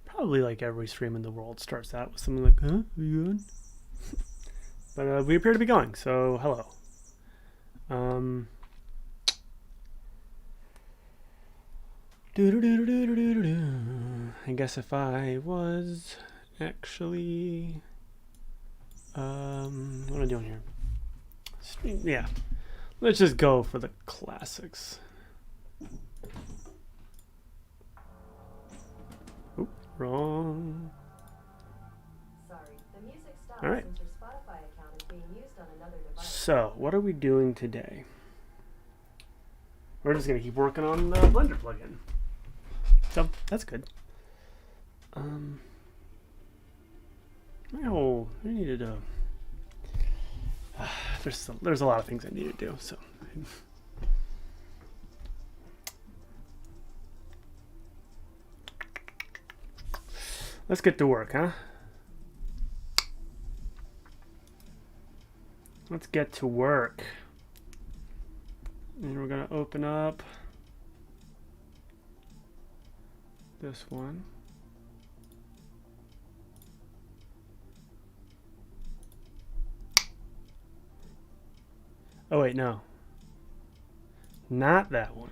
Probably like every stream in the world starts out with something like, huh? Are you good? But we appear to be going, so hello. I guess if I was actually, what am I doing here? Stream, yeah. Let's just go for the classics. Oop, wrong. Sorry, the music stopped. All right. Since your Spotify account is being used on another device. So, what are we doing today? We're just gonna keep working on the Blender plugin. So that's good. I needed to. There's a lot of things I need to do. So. Let's get to work, huh? Let's get to work. And we're gonna open up this one. Oh wait, no. Not that one.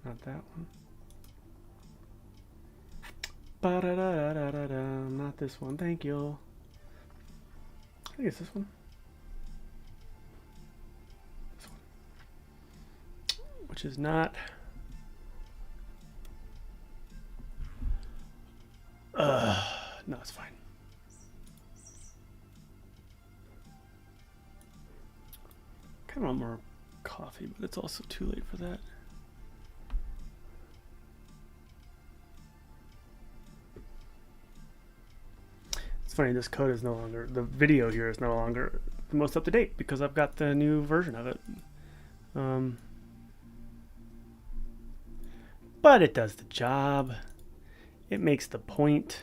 Not that one. Ba-da-da-da-da-da. Not this one. Thank you. I think it's this one. This one. Which is not. No, it's fine. Kind of want more coffee, but it's also too late for that. It's funny, this code is no longer, the video here is no longer the most up to date because I've got the new version of it. But it does the job. It makes the point.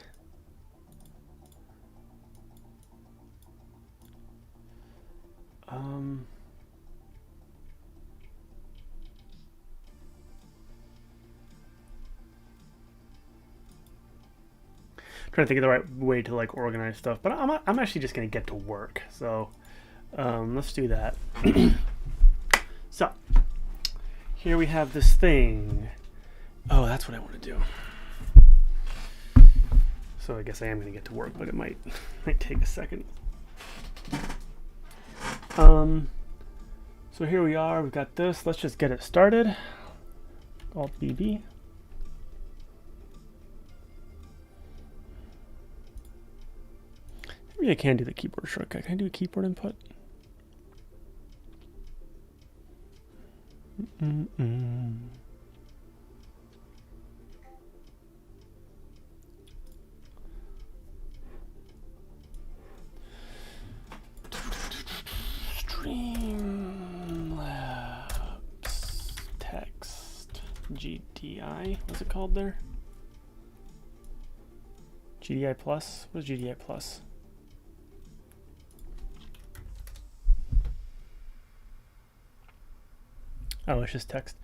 Trying to think of the right way to like organize stuff, but I'm actually just gonna get to work. So let's do that. So here we have this thing. Oh, that's what I want to do. So I guess I am gonna get to work, but it might take a second. So here we are. We've got this. Let's just get it started. Alt BB. Maybe I can do the keyboard shortcut. Can I do a keyboard input? Streamlabs text GDI. What's it called there? GDI plus? What is GDI plus? Oh, it's just text.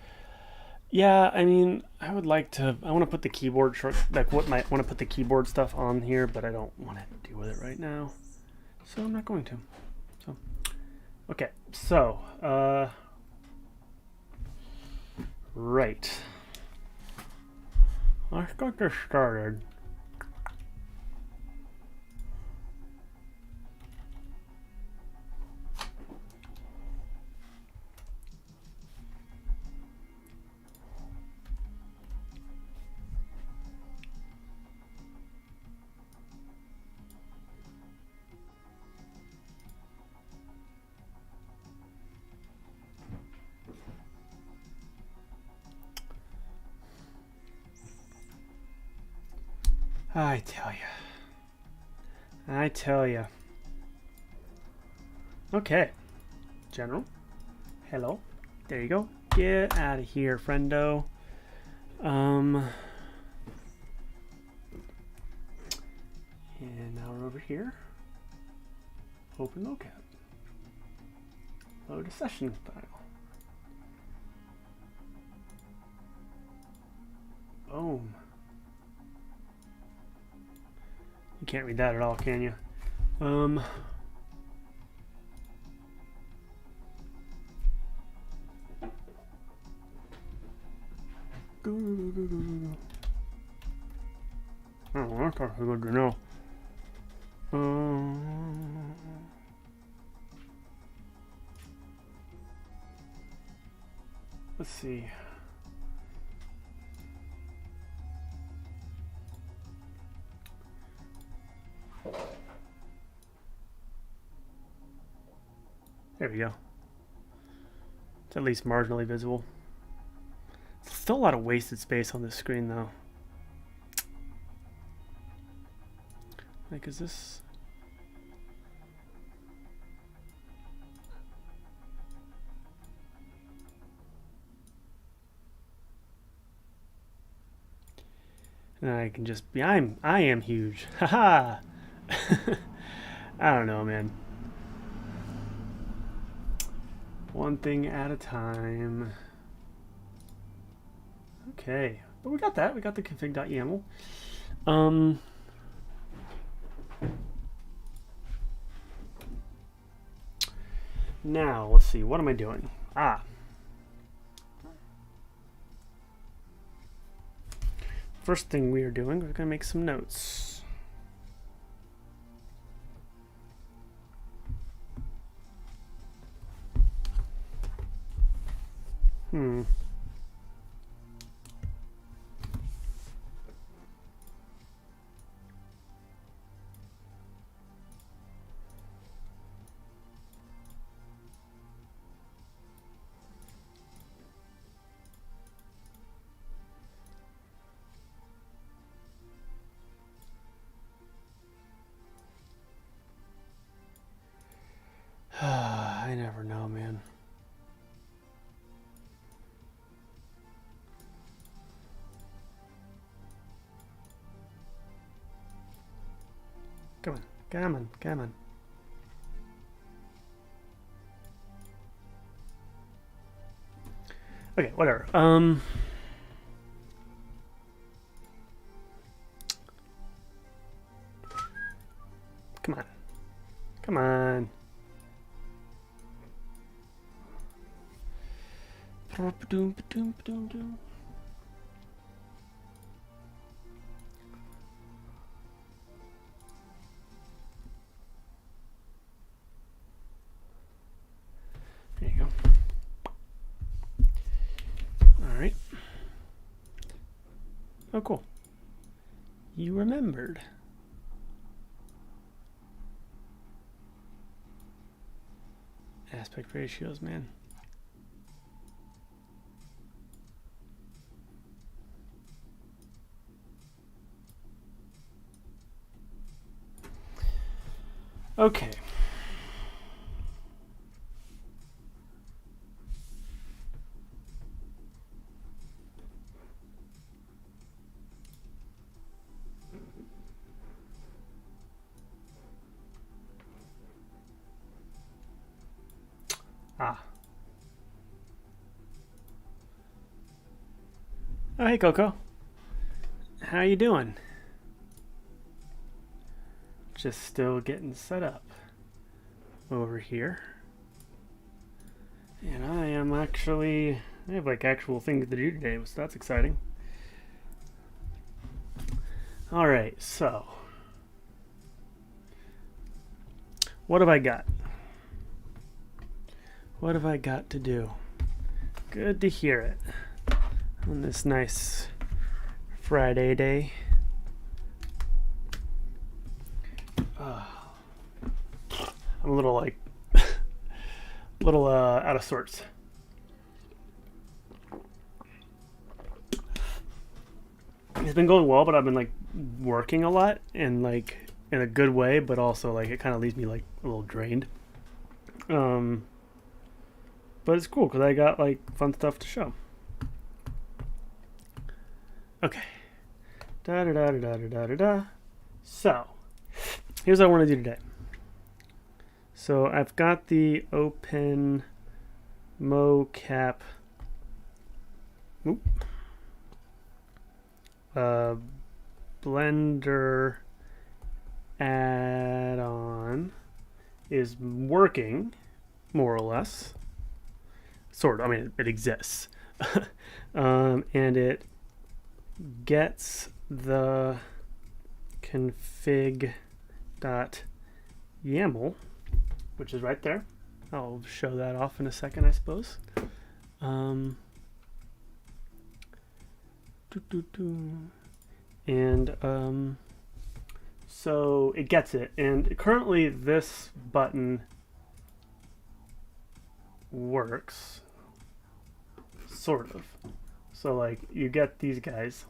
Yeah, I mean, I would like to. I want to put the keyboard short, like what might want to put the keyboard stuff on here, but I don't want to deal with it right now, so I'm not going to. So, okay, so right. Let's get this started. I tell you. Okay. General. Hello. There you go. Get out of here, friendo. And now we're over here. Open locap. Load a session file. Boom. You can't read that at all, can you? Oh, that's actually good to know. Let's see. There we go. It's at least marginally visible. Still a lot of wasted space on this screen, though. Like, is this... And I can just be... I am huge. Haha! I don't know, man. One thing at a time. Okay. But we got that. We got the config.yaml. Now, let's see. What am I doing? First thing we are doing, we're going to make some notes. I never know, man. Come on, come on, come on. Okay, whatever. Come on. Come on. There you go. All right. Oh, cool. You remembered. Aspect ratios, man. Okay. Oh, hey, Coco. How you doing? Just still getting set up over here. And I am actually... I have, like, actual things to do today, so that's exciting. Alright, so... what have I got? What have I got to do? Good to hear it. On this nice Friday day. I'm a little like out of sorts. It's been going well, but I've been like working a lot and like in a good way, but also like it kind of leaves me like a little drained. But it's cool because I got like fun stuff to show. Okay. Da da da da da da da da. So, here's what I want to do today. So I've got the open mocap Blender add-on is working, more or less. Sort of. I mean, it exists. And it gets the config.yaml, which is right there. I'll show that off in a second, I suppose. And so it gets it. And currently this button works, sort of. So like you get these guys.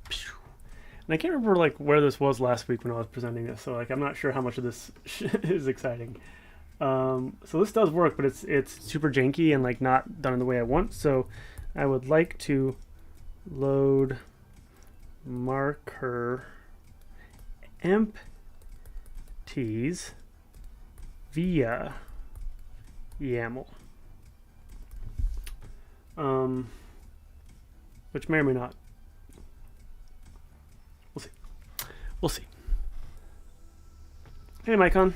And I can't remember like where this was last week when I was presenting this, so like I'm not sure how much of this is exciting. So this does work, but it's super janky and like not done in the way I want. So I would like to load marker empties via YAML, which may or may not. We'll see. Hey, Mycon.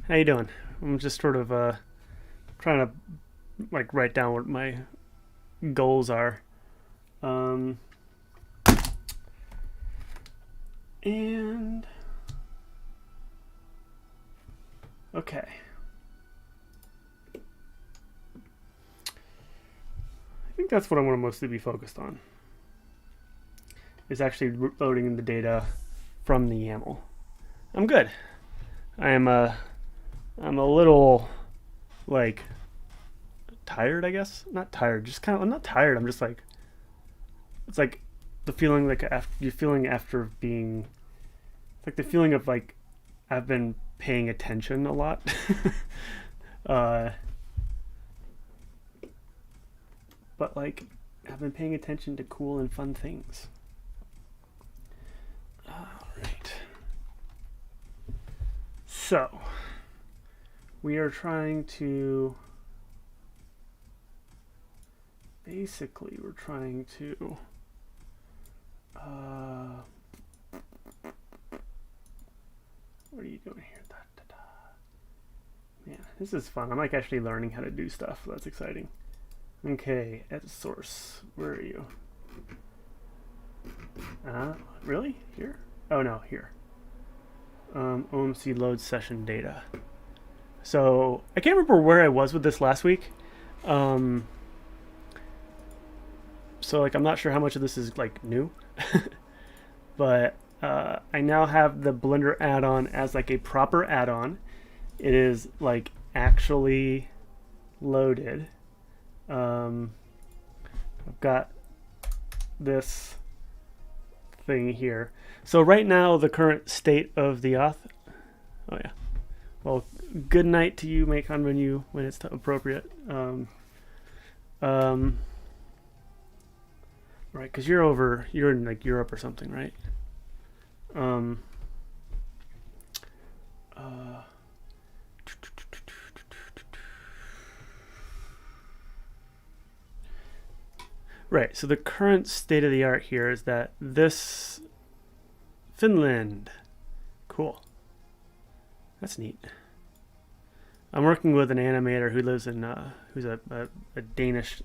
How you doing? I'm just sort of trying to like write down what my goals are. And okay. I think that's what I want to mostly be focused on, is actually loading the data from the YAML. I'm good. I'm a little like tired, I guess. Not tired, just kind of. I'm not tired. I'm just like, it's like the feeling like after being, like the feeling of like I've been paying attention a lot. But like I've been paying attention to cool and fun things. All right. So we are trying to basically what are you doing here? Man, this is fun. I'm like actually learning how to do stuff. So that's exciting. Okay, at source, where are you? Really? Here? Oh no, here. OMC load session data. So I can't remember where I was with this last week. So like I'm not sure how much of this is like new, but I now have the Blender add-on as like a proper add-on. It is like actually loaded. I've got this thing here. So right now the current state of the auth. Oh yeah. Well, good night to you, Macon, when it's appropriate. Right, because you're in like Europe or something, right? Right, so the current state of the art here is that this Finland, cool. That's neat. I'm working with an animator who lives in who's a Danish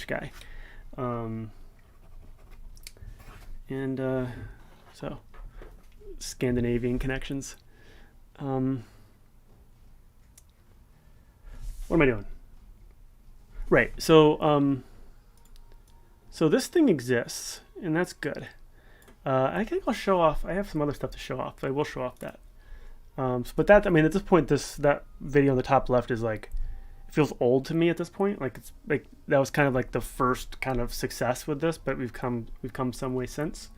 guy, and so Scandinavian connections. What am I doing? Right. So so this thing exists, and that's good. I think I'll show off. I have some other stuff to show off. So I will show off that. But that, I mean, at this point, that video on the top left is like, it feels old to me at this point. Like it's like that was kind of like the first kind of success with this, but we've come some way since.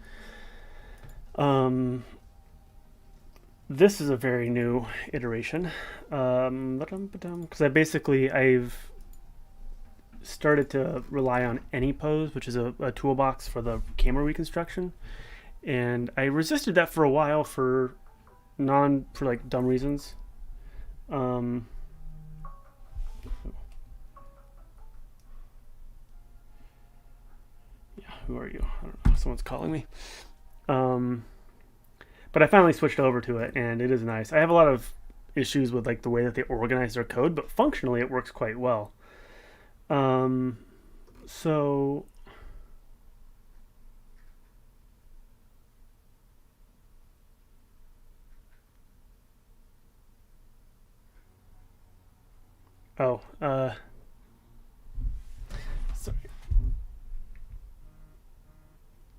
This is a very new iteration, because I've started to rely on AnyPose, which is a toolbox for the camera reconstruction, and I resisted that for a while for like dumb reasons. Who are you? I don't know. Someone's calling me. But I finally switched over to it, and it is nice. I have a lot of issues with like the way that they organize their code, but functionally it works quite well. So oh, sorry.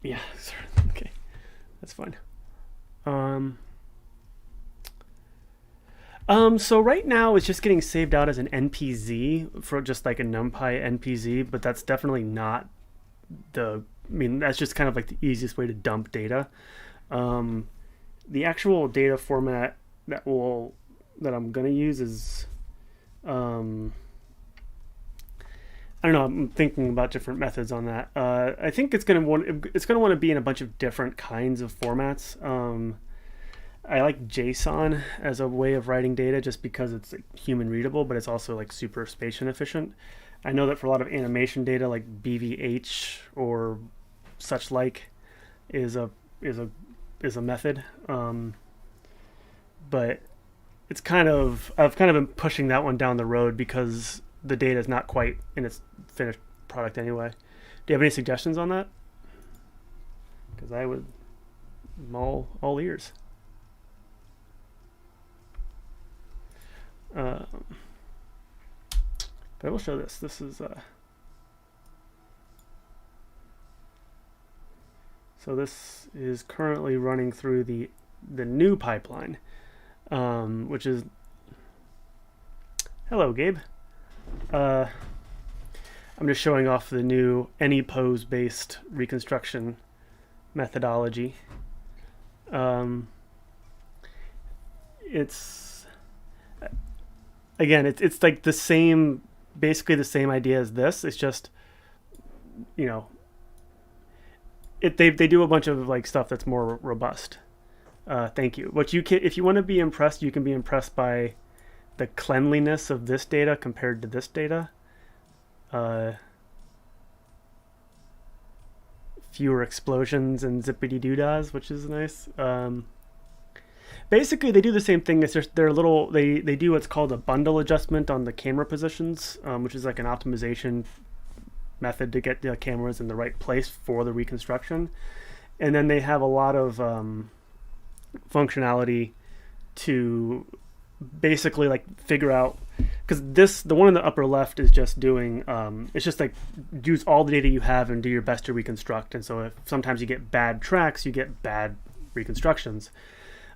Yeah, sorry. Okay, that's fine. Um, so right now it's just getting saved out as an NPZ for just like a NumPy NPZ, but that's definitely not I mean, that's just kind of like the easiest way to dump data. Um, the actual data format that I'm gonna use is, um, I don't know. I'm thinking about different methods on that. I think it's gonna want to be in a bunch of different kinds of formats. I like JSON as a way of writing data just because it's like human readable, but it's also like super space inefficient. I know that for a lot of animation data, like BVH or such like, is a is a is a method. But I've kind of been pushing that one down the road because the data is not quite in its finished product anyway. Do you have any suggestions on that? Because I'm all ears. But I will show this. This is so this is currently running through the new pipeline, which is hello, Gabe. I'm just showing off the new any pose based reconstruction methodology. It's again, it's like the same, basically the same idea as this. It's just, you know, they do a bunch of like stuff that's more robust. Thank you. What you can, if you want to be impressed, you can be impressed by the cleanliness of this data compared to this data. Fewer explosions and zippity doodahs, which is nice. Basically, they do the same thing. They're little. They do what's called a bundle adjustment on the camera positions, which is like an optimization method to get the cameras in the right place for the reconstruction. And then they have a lot of functionality to basically like figure out, because the one in the upper left is just doing it's just like use all the data you have and do your best to reconstruct. And so if sometimes you get bad tracks, you get bad reconstructions.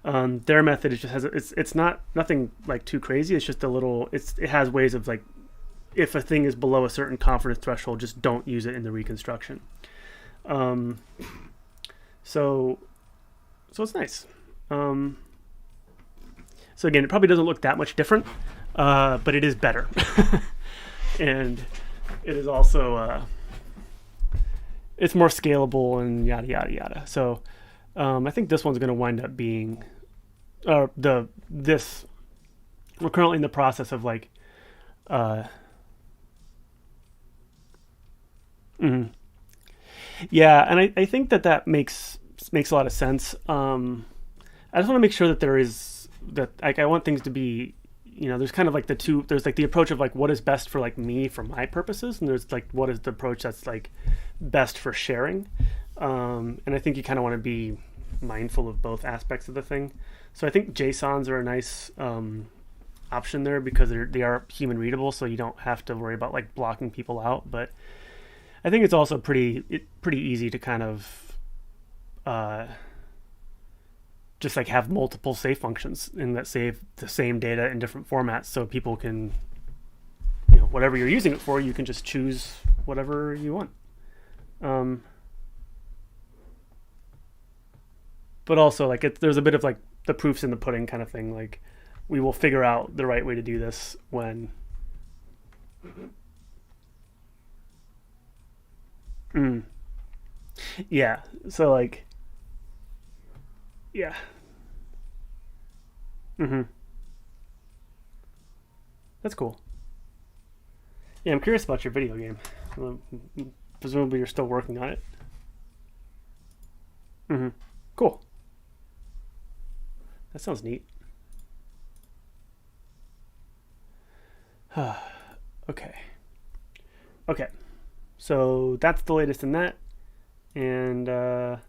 Their method is just it's not nothing like too crazy. It's just a little, it has ways of like, if a thing is below a certain confidence threshold, just don't use it in the reconstruction. So it's nice. So again, it probably doesn't look that much different, but it is better. And it is also, it's more scalable and yada, yada, yada. So I think this one's going to wind up being, we're currently in the process of like, yeah, and I think that makes a lot of sense. I just want to make sure that there is that, like, I want things to be, there's kind of like there's like the approach of like what is best for like me for my purposes, and there's like what is the approach that's like best for sharing. And I think you kind of want to be mindful of both aspects of the thing. So I think JSONs are a nice option there because they are human readable, so you don't have to worry about like blocking people out. But I think it's also pretty easy to kind of just like have multiple save functions and that save the same data in different formats, so people can, whatever you're using it for, you can just choose whatever you want. But also like there's a bit of like the proofs in the pudding kind of thing. Like we will figure out the right way to do this when. Yeah. So like. Yeah. That's cool. Yeah, I'm curious about your video game. Presumably you're still working on it. Mm-hmm. Cool. That sounds neat. Okay. Okay. So that's the latest in that. And now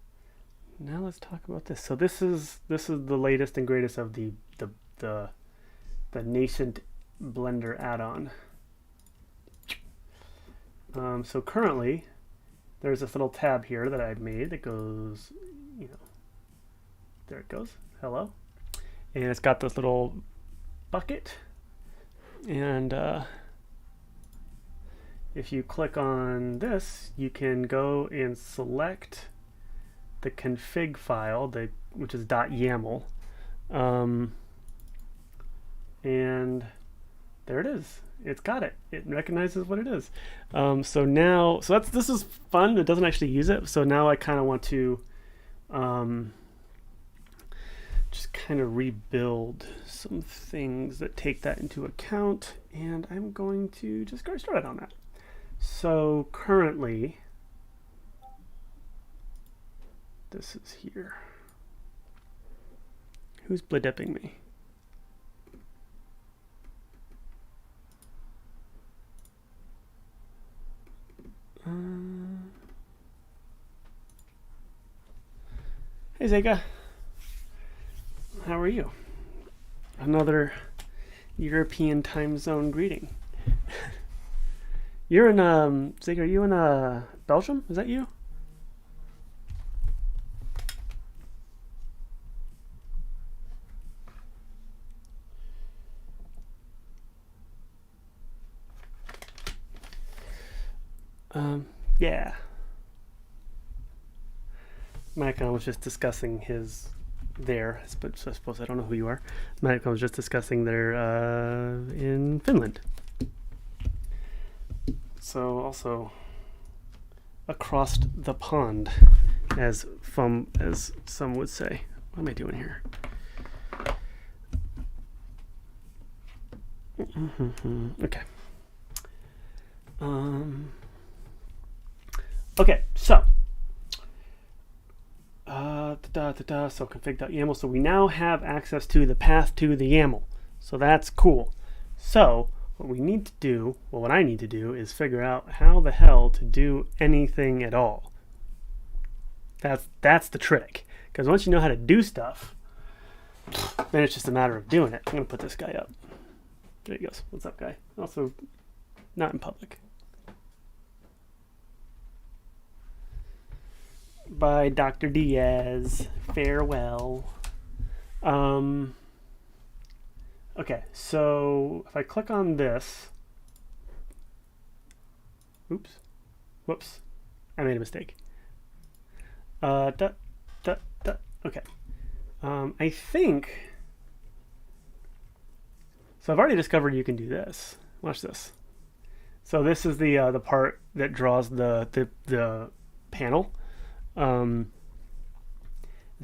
let's talk about this. So this is the latest and greatest of the nascent Blender add-on. So currently, there's this little tab here that I've made that goes, there it goes. Hello, and it's got this little bucket, and if you click on this, you can go and select the config file, which is .yaml, and there it is. It's got it. It recognizes what it is. So this is fun. It doesn't actually use it. So now I kind of want to just kind of rebuild some things that take that into account, and I'm going to just get started on that. So currently, this is here. Who's blidipping me? Hey Zega, how are you? Another European time zone greeting. You're in Zega, are you in Belgium? Is that you? Yeah. Macon was just discussing but I suppose I don't know who you are. Macon was just discussing there in Finland. So also across the pond, as some would say. What am I doing here? Okay. Okay, so so config.yaml. So we now have access to the path to the YAML. So that's cool. So what I need to do is figure out how the hell to do anything at all. That's the trick. Because once you know how to do stuff, then it's just a matter of doing it. I'm gonna put this guy up. There he goes. What's up, guy? Also not in public. By Dr. Diaz. Farewell. Okay, so if I click on this, whoops, I made a mistake. Okay. I think, so I've already discovered you can do this. Watch this. So this is the part that draws the panel. So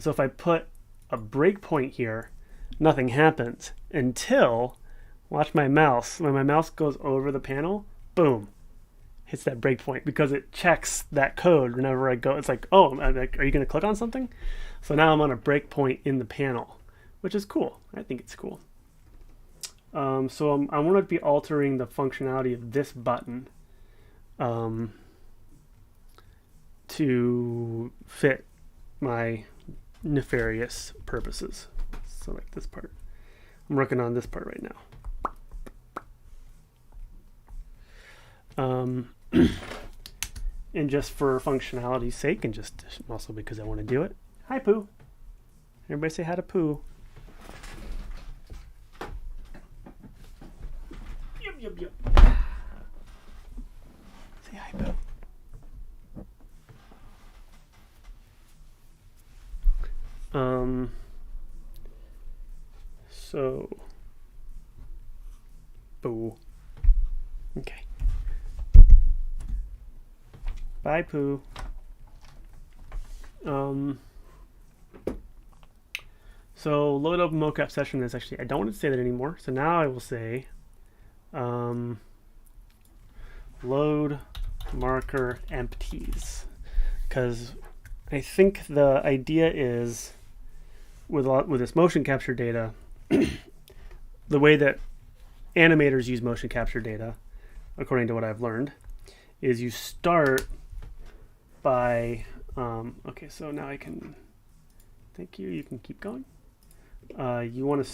if I put a breakpoint here, nothing happens until, watch my mouse. When my mouse goes over the panel, boom, hits that breakpoint because it checks that code whenever I go. It's like, oh, are you going to click on something? So now I'm on a breakpoint in the panel, which is cool. I think it's cool. So I want to be altering the functionality of this button to fit my nefarious purposes. So like this part. I'm working on this part right now. And just for functionality's sake, and just also because I want to do it. Hi, Pooh. Everybody say hi to Pooh. Yup. Say hi, Pooh. So, Pooh. Okay. Bye, Pooh. So load up mocap session is actually, I don't want to say that anymore. So now I will say, load marker empties, because I think the idea is with this motion capture data, the way that animators use motion capture data, according to what I've learned, is you start by okay, so now I can, thank you, you can keep going. You want to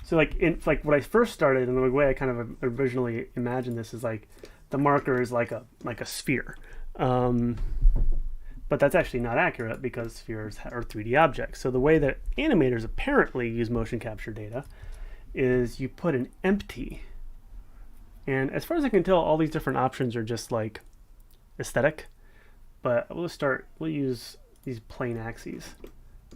so like when I first started, and the way I kind of originally imagined this is like the marker is like a sphere, but that's actually not accurate because spheres are 3D objects. So the way that animators apparently use motion capture data is you put an empty, and as far as I can tell, all these different options are just like aesthetic, but we'll use these plane axes.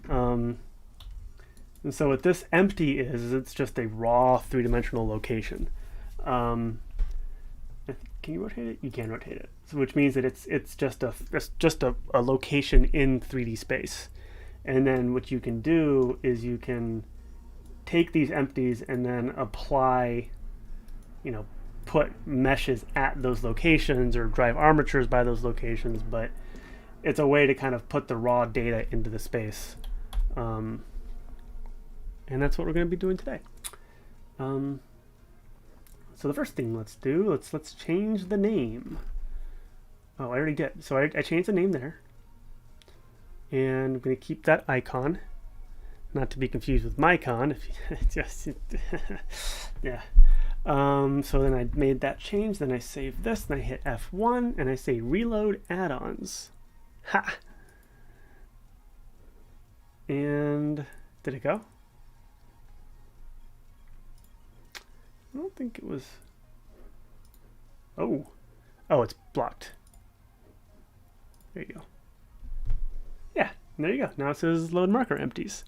And so what this empty is it's just a raw three-dimensional location. Can you rotate it? You can rotate it. So which means that it's just a location in 3D space. And then what you can do is you can take these empties and then apply, put meshes at those locations or drive armatures by those locations, but it's a way to kind of put the raw data into the space. And that's what we're going to be doing today. So the first thing let's do, let's change the name. Oh, I already did. So I changed the name there. And I'm going to keep that icon, not to be confused with mycon. If just yeah. So then I made that change. Then I save this. Then I hit F1 and I say reload add-ons. Ha! And did it go? I don't think it was. Oh, it's blocked. There you go. Yeah, there you go. Now it says load marker empties.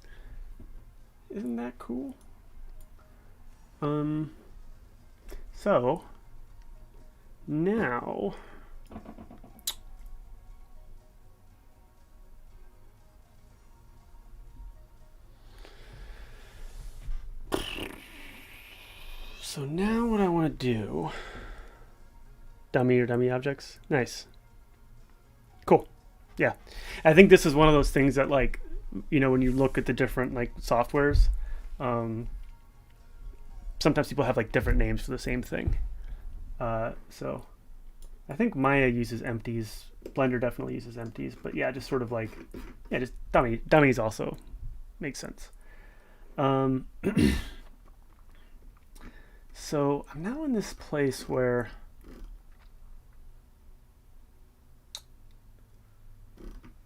Isn't that cool? So now what I want to do, dummy objects. Nice. Cool. Yeah. I think this is one of those things that, like, when you look at the different like softwares, sometimes people have like different names for the same thing. So I think Maya uses empties. Blender definitely uses empties, but yeah, just sort of like, yeah, just dummies also makes sense. So I'm now in this place where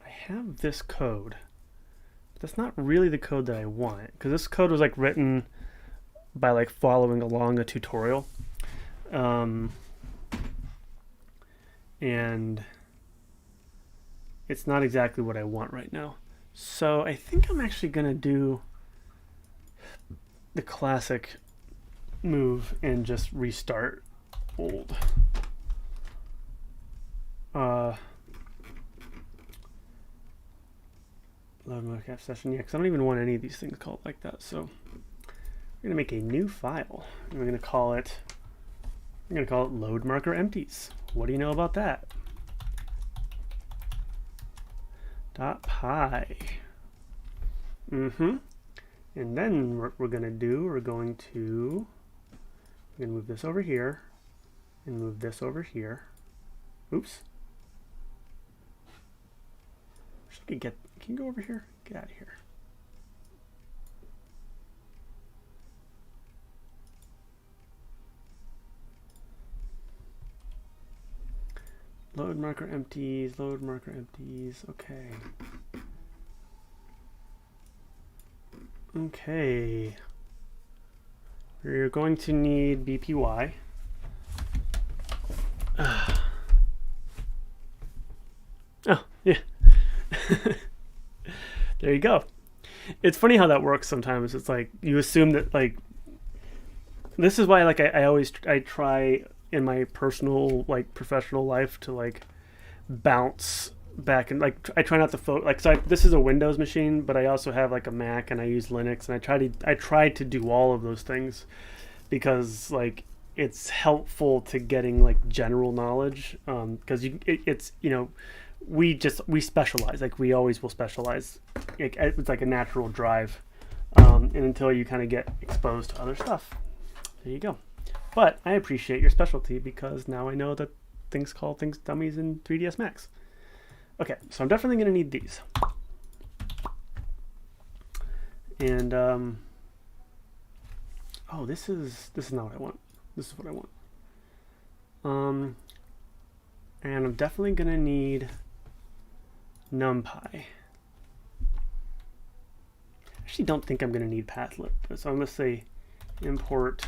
I have this code. But that's not really the code that I want, because this code was like written by like following along a tutorial. And it's not exactly what I want right now. So I think I'm actually going to do the classic move and just restart old. Load mocap session. Yeah, because I don't even want any of these things called like that. So we're going to make a new file. And we're going to call it load marker empties. What do you know about that? .py. And then what we're going to do, we're going to move this over here and move this over here. Oops. Can you go over here? Get out of here. Load marker empties, okay. Okay. We're going to need BPY. Oh, yeah. There you go. It's funny how that works sometimes. It's like you assume that, like, this is why, like, I try in my personal, like, professional life to, like, bounce back and, like, I try not to like, so this is a Windows machine, but I also have like a Mac and I use Linux, and I try to do all of those things because, like, it's helpful to getting like general knowledge, because it's we specialize. Like we always will specialize. It's like a natural drive, and until you kind of get exposed to other stuff, there you go. But I appreciate your specialty because now I know that things call things dummies in 3ds Max. Okay, so I'm definitely going to need these. And oh, this is not what I want. This is what I want. And I'm definitely going to need NumPy. I actually don't think I'm going to need pathlib, so I'm going to say import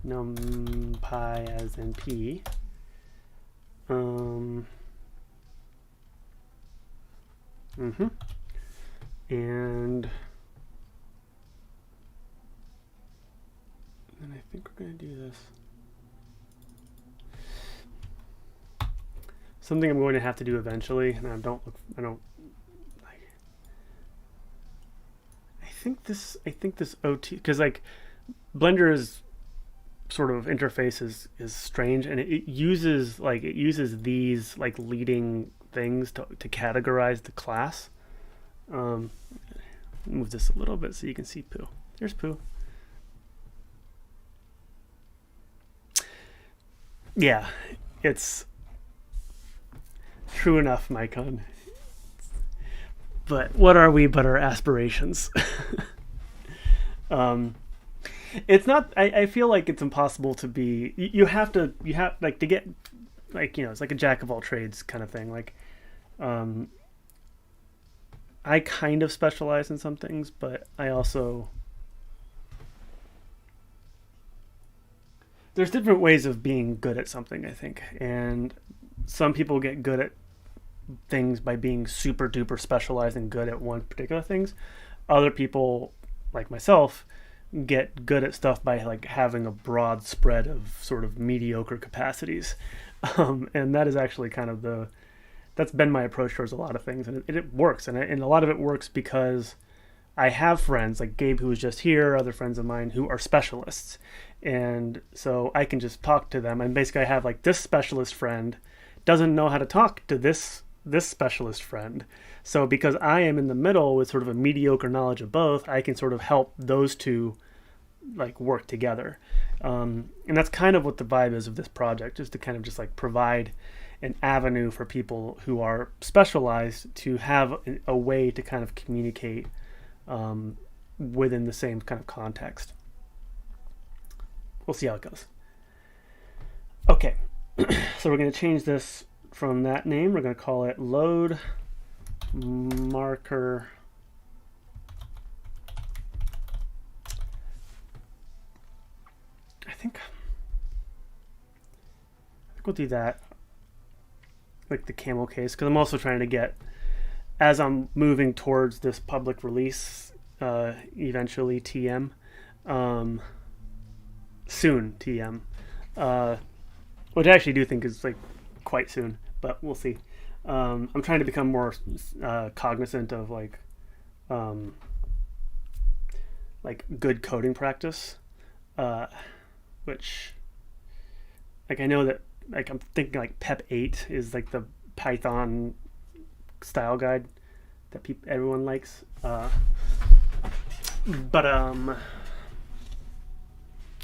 NumPy as np. And then I think we're going to do this. Something I'm going to have to do eventually, and I think this OT, because like Blender is sort of interface is strange, and it uses these like leading things to categorize the class. Move this a little bit so you can see Pooh. There's Pooh. Yeah, it's true enough, Mycon. But what are we but our aspirations? It's not. I feel like it's impossible to be. You have to get, like, it's like a jack of all trades kind of thing. Like, I kind of specialize in some things, but I also, there's different ways of being good at something, I think, and some people get good at things by being super duper specialized and good at one particular things. Other people, like myself, get good at stuff by like having a broad spread of sort of mediocre capacities, and that is actually kind of that's been my approach towards a lot of things, and it works, and a lot of it works because I have friends like Gabe, who was just here, other friends of mine who are specialists, and so I can just talk to them, and basically I have like this specialist friend doesn't know how to talk to this specialist friend. So because I am in the middle with sort of a mediocre knowledge of both, I can sort of help those two like work together. And that's kind of what the vibe is of this project, is to kind of just like provide an avenue for people who are specialized to have a way to kind of communicate within the same kind of context. We'll see how it goes. Okay, so we're going to change this from that name. We're going to call it load marker I think we'll do that, like the camel case, because I'm also trying to get, as I'm moving towards this public release, eventually TM, soon TM, which I actually do think is like quite soon, but we'll see. I'm trying to become more cognizant of like good coding practice, which, like, I know that, like, I'm thinking like PEP 8 is like the Python style guide that everyone likes, but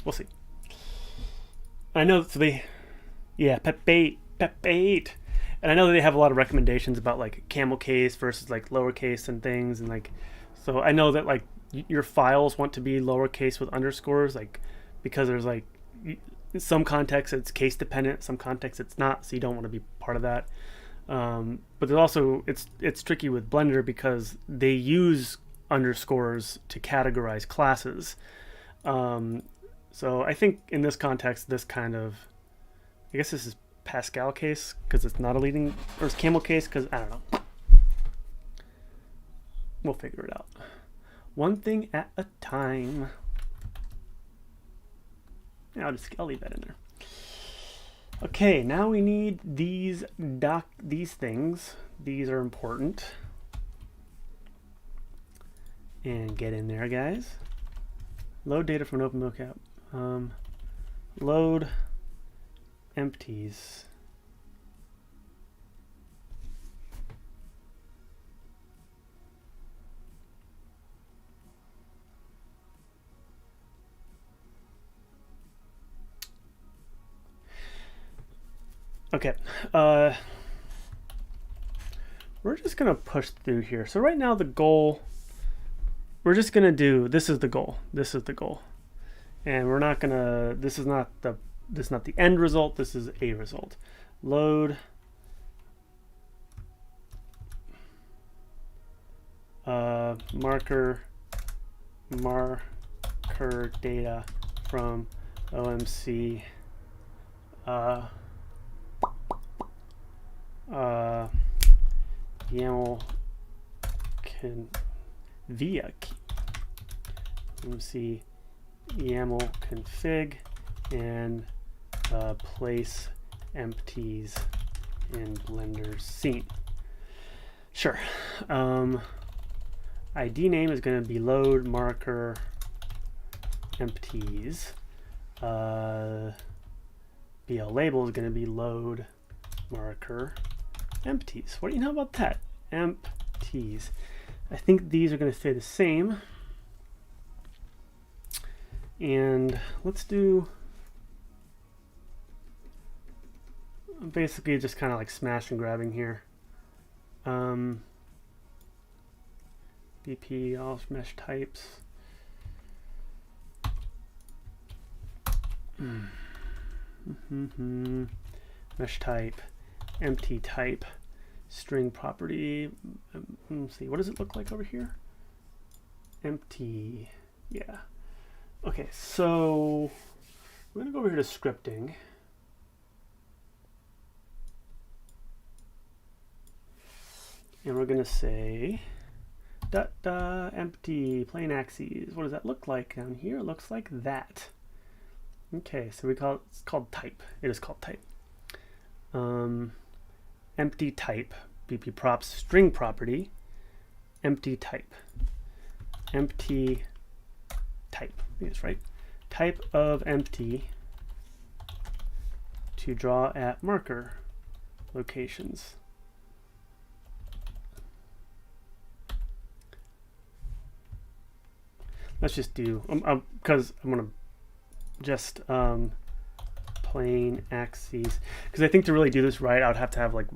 we'll see. I know, so PEP 8, and I know that they have a lot of recommendations about like camel case versus like lowercase and things, and like, so I know that like your files want to be lowercase with underscores, like, because there's like, in some contexts it's case dependent, some contexts it's not, so you don't want to be part of that. But there's also, it's tricky with Blender because they use underscores to categorize classes. So I think in this context, this kind of, I guess this is Pascal case because it's not a leading, or it's camel case because I don't know. We'll figure it out. One thing at a time. Yeah, I'll leave that in there. Okay, now we need these things. These are important. And get in there, guys. Load data from an open mocap. Load empties. Okay. We're just going to push through here. So right now the goal, we're just going to do, this is the goal. This is the goal. And we're not going to, this is not the end result. This is a result. Load marker data from OMC YAML can via key. OMC YAML config and place empties in Blender's scene. Sure. ID name is going to be load marker empties. BL label is going to be load marker empties. What do you know about that? Empties. I think these are going to stay the same. And let's do basically just kind of like smash and grabbing here. BP, all mesh types. Mesh type, empty type, string property. Let's see, what does it look like over here? Empty, yeah. Okay, so we're gonna go over here to scripting. And we're gonna say empty plain axes. What does that look like down here? It looks like that. Okay, so it's called type. It is called type. Empty type, BP props string property, empty type. Empty type, I think that's right. Type of empty to draw at marker locations. Let's just do, because I'm going to just plain axes, because I think to really do this right, I'd have to have like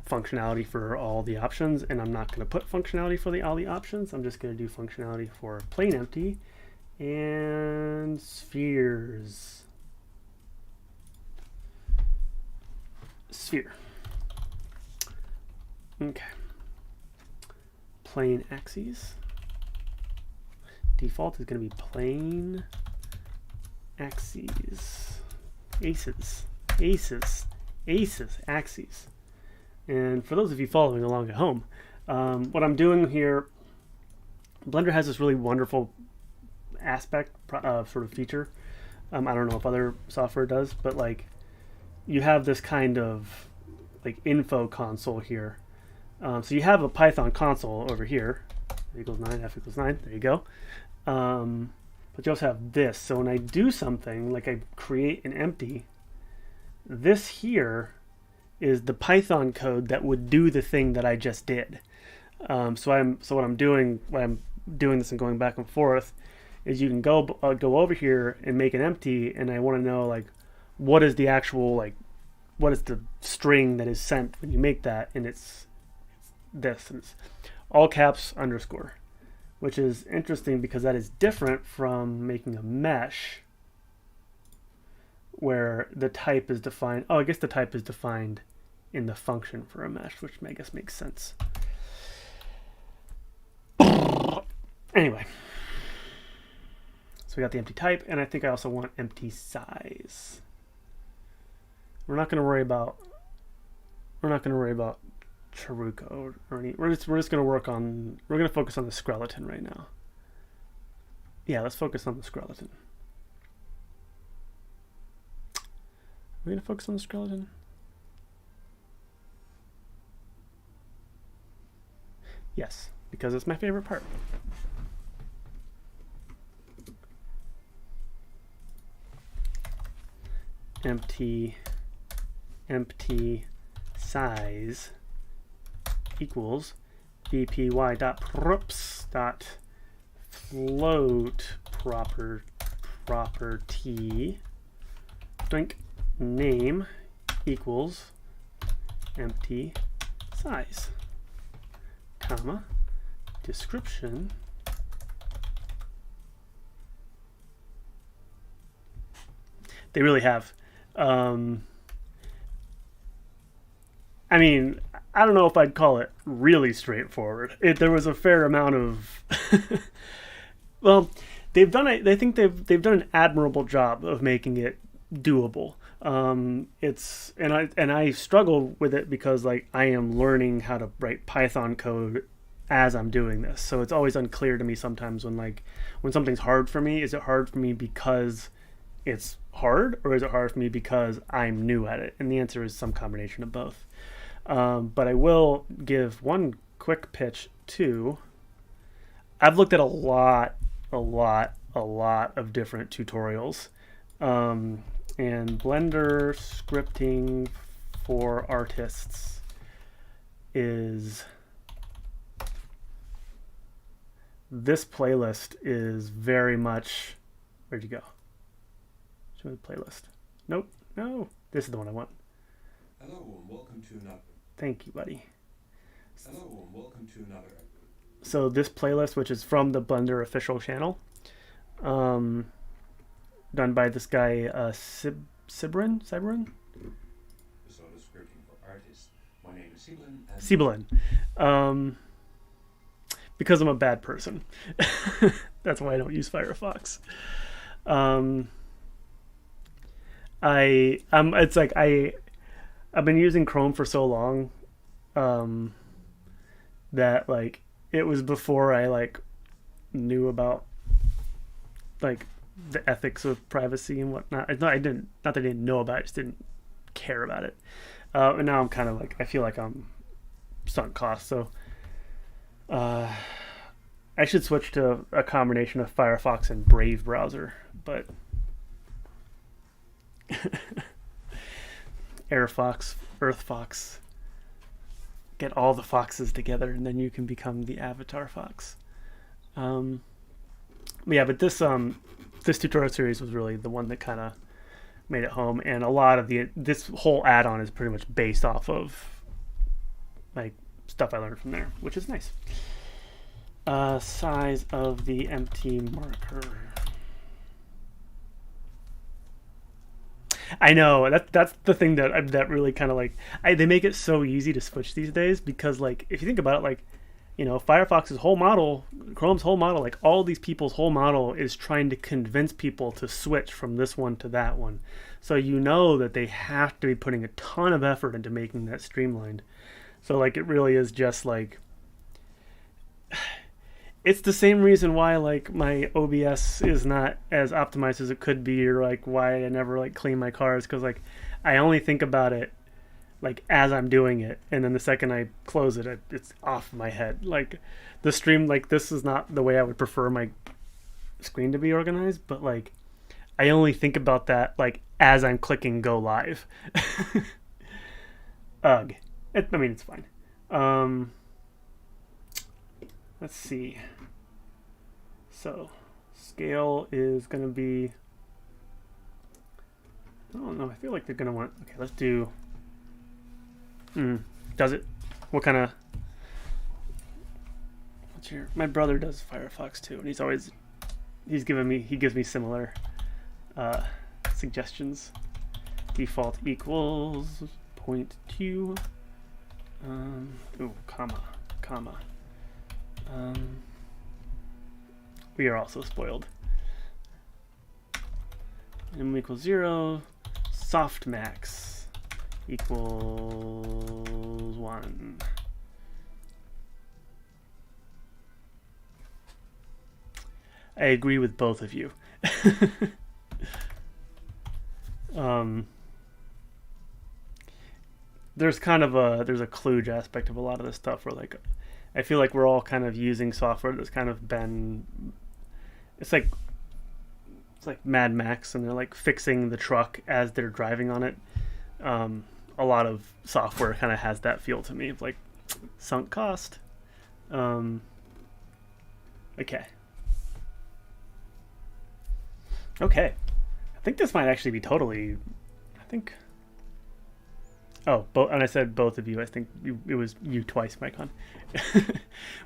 functionality for all the options, and I'm not going to put functionality for all the options. I'm just going to do functionality for plain empty and spheres. Sphere. Okay. Plain axes. Default is going to be plain axes. Axes. And for those of you following along at home, what I'm doing here, Blender has this really wonderful aspect sort of feature. I don't know if other software does, but like you have this kind of like info console here. So you have a Python console over here. Equals 9, f equals 9. There you go. But you also have this. So when I do something, like I create an empty, this here is the Python code that would do the thing that I just did. So what I'm doing this and going back and forth is you can go over here and make an empty, and I want to know like what is the actual what is the string that is sent when you make that, and it's this, and it's all caps underscore, which is interesting because that is different from making a mesh where the type is defined. Oh, I guess the type is defined in the function for a mesh, which I guess makes sense. Anyway, so we got the empty type, and I think I also want empty size. We're not going to worry about Charuko or any. We're just going to work on. We're going to focus on the skeleton right now. Yeah, let's focus on the skeleton. We're going to focus on the skeleton. Yes, because it's my favorite part. Empty size equals bpy.props.float property doink name equals empty size, comma, description they really have. I mean, I don't know if I'd call it really straightforward. There was a fair amount of well, they've done it. I think they've done an admirable job of making it doable. It's and I struggle with it because like I am learning how to write Python code as I'm doing this, so it's always unclear to me sometimes when something's hard for me. Is it hard for me because it's hard, or is it hard for me because I'm new at it? And the answer is some combination of both. But I will give one quick pitch to. I've looked at a lot of different tutorials, and Blender scripting for artists is. This playlist is very much. Where'd you go? Show me the playlist. Nope. No. This is the one I want. Hello and welcome to another. Thank you, buddy. Hello and welcome to another. So this playlist, which is from the Blender official channel, done by this guy Sibrin. So the scripting for artists. My name is Sibylin. Because I'm a bad person. That's why I don't use Firefox. It's like I've been using Chrome for so long that like it was before I like knew about like the ethics of privacy and whatnot. Not I didn't not that I didn't know about it, I just didn't care about it. And now I'm kind of like I feel like I'm sunk cost. So I should switch to a combination of Firefox and Brave browser, but Airfox, Earthfox. Get all the foxes together, and then you can become the avatar fox. Yeah, but this tutorial series was really the one that kind of made it home, and a lot of this whole add-on is pretty much based off of like stuff I learned from there, which is nice. Size of the empty marker. I know that's the thing that really kind of like they make it so easy to switch these days, because like if you think about it, like Firefox's whole model, Chrome's whole model, like all these people's whole model is trying to convince people to switch from this one to that one. So that they have to be putting a ton of effort into making that streamlined. So like it really is just like it's the same reason why like my OBS is not as optimized as it could be, or like why I never like clean my cars, because like I only think about it like as I'm doing it, and then the second I close it, it's off my head. Like the stream, like this is not the way I would prefer my screen to be organized, but like I only think about that like as I'm clicking go live. Ugh. I mean, it's fine. Let's see. So, scale is going to be... I don't know. I feel like they're going to want... Okay, let's do... Does it? What kind of... What's your... My brother does Firefox too, and he gives me similar suggestions. Default equals 0.2... comma. We are also spoiled. M equals 0. Softmax equals 1. I agree with both of you. There's kind of there's a kludge aspect of a lot of this stuff where like I feel like we're all kind of using software that's kind of been it's like Mad Max, and they're like fixing the truck as they're driving on it. A lot of software kind of has that feel to me of like sunk cost. Okay. I think this might actually be totally. I think Oh, and I said both of you. I think it was you twice, Micon.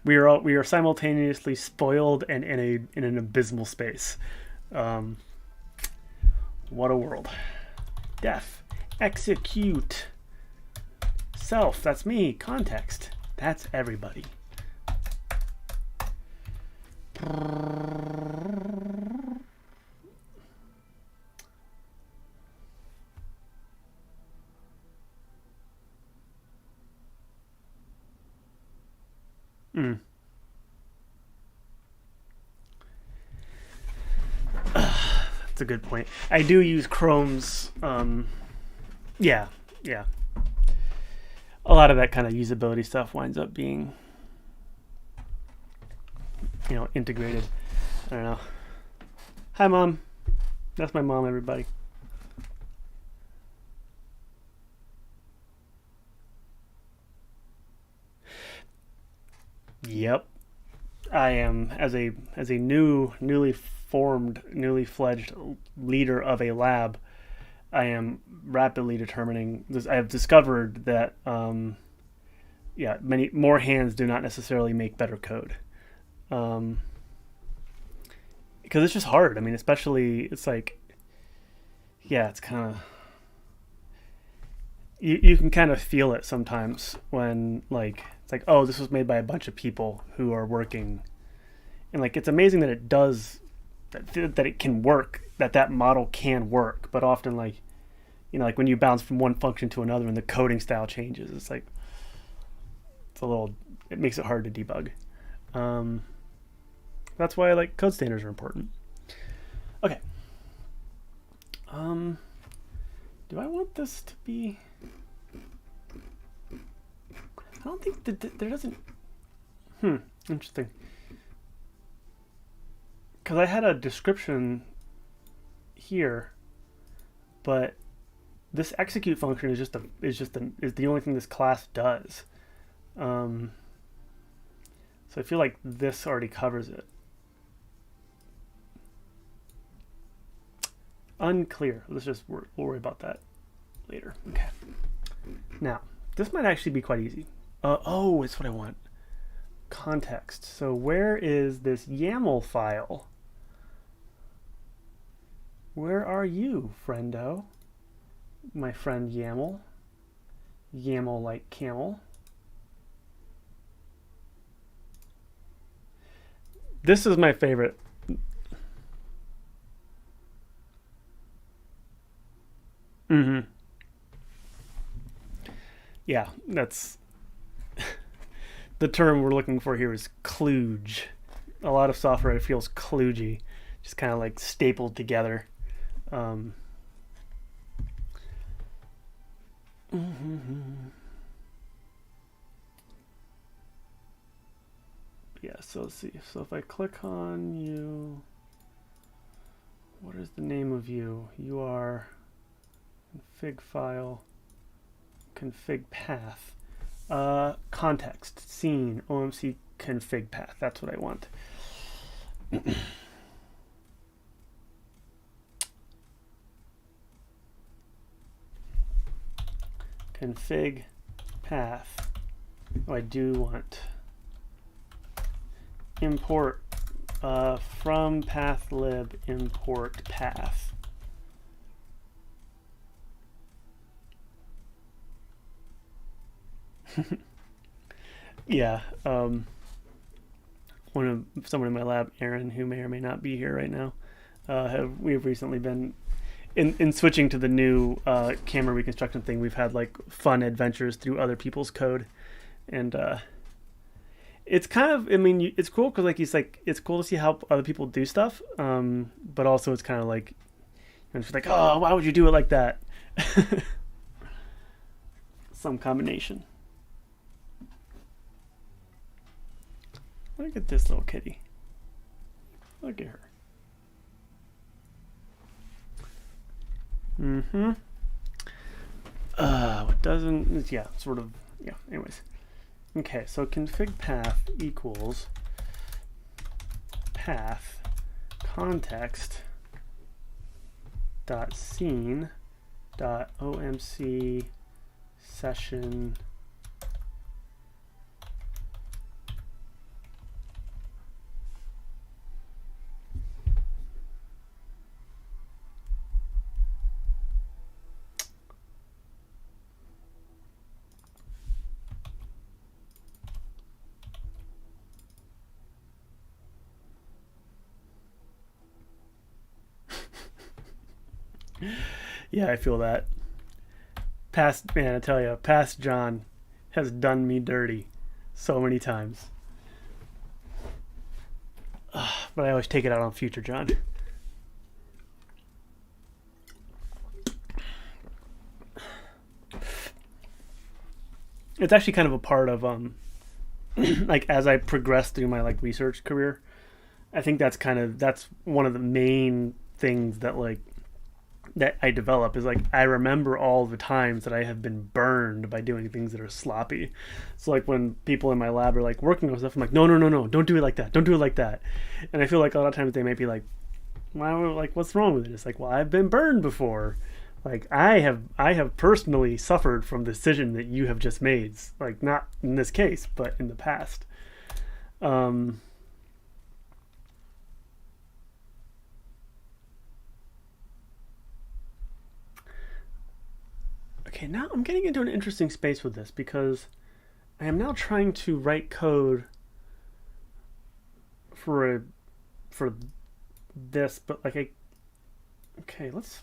We are simultaneously spoiled and in an abysmal space. Um, what a world. Def. Execute. Self. That's me. Context. That's everybody. That's a good point. I do use Chrome's. Yeah. A lot of that kind of usability stuff winds up being, integrated. I don't know. Hi, Mom. That's my mom, everybody. Yep. I am as a newly fledged leader of a lab. I am rapidly determining this. I have discovered that many more hands do not necessarily make better code. Because it's just hard. I mean, especially it's like, it's kind of you can kind of feel it sometimes when it's like, oh, this was made by a bunch of people who are working, and it's amazing that it does that it can work, that model can work, but often when you bounce from one function to another and the coding style changes, it's like it makes it hard to debug. That's why code standards are important. Okay. Do I want this to be? I don't think that there doesn't. Interesting. Because I had a description here, but this execute function is the only thing this class does. So I feel like this already covers it. Unclear. We'll worry about that later. Okay. Now, this might actually be quite easy. It's what I want. Context. So where is this YAML file? Where are you, friendo? My friend YAML. YAML like camel. This is my favorite. Yeah, that's the term we're looking for here is kludge. A lot of software feels kludgy, just kind of stapled together. Yeah, so let's see. So if I click on you, what is the name of you? You are config file, config path, context, scene, OMC config path. That's what I want. Config path. Oh, I do want import from pathlib import path. Yeah, someone in my lab, Aaron, who may or may not be here right now, we've recently been in switching to the new camera reconstruction thing. We've had fun adventures through other people's code, and it's kind of, I mean, it's cool because it's cool to see how other people do stuff, but also it's kind of it's oh, why would you do it like that? Some combination. Look at this little kitty. Look at her. What doesn't, sort of, anyways. Okay, so config path equals path context dot scene dot omc session Yeah, I feel that. Past man, I tell you, past John has done me dirty so many times. But I always take it out on future John. It's actually kind of a part of like as I progress through my like research career, I think that's one of the main things that like that I develop is like I remember all the times that I have been burned by doing things that are sloppy. So like when people in my lab are like working on stuff, I'm like, no, don't do it like that, don't do it like that. And I feel like a lot of times they might be like, why? Like, what's wrong with it? It's like, well, I've been burned before. Like I have personally suffered from the decision that you have just made. Like not in this case, but in the past. Okay, now I'm getting into an interesting space with this because I am now trying to write code for this, but like okay, let's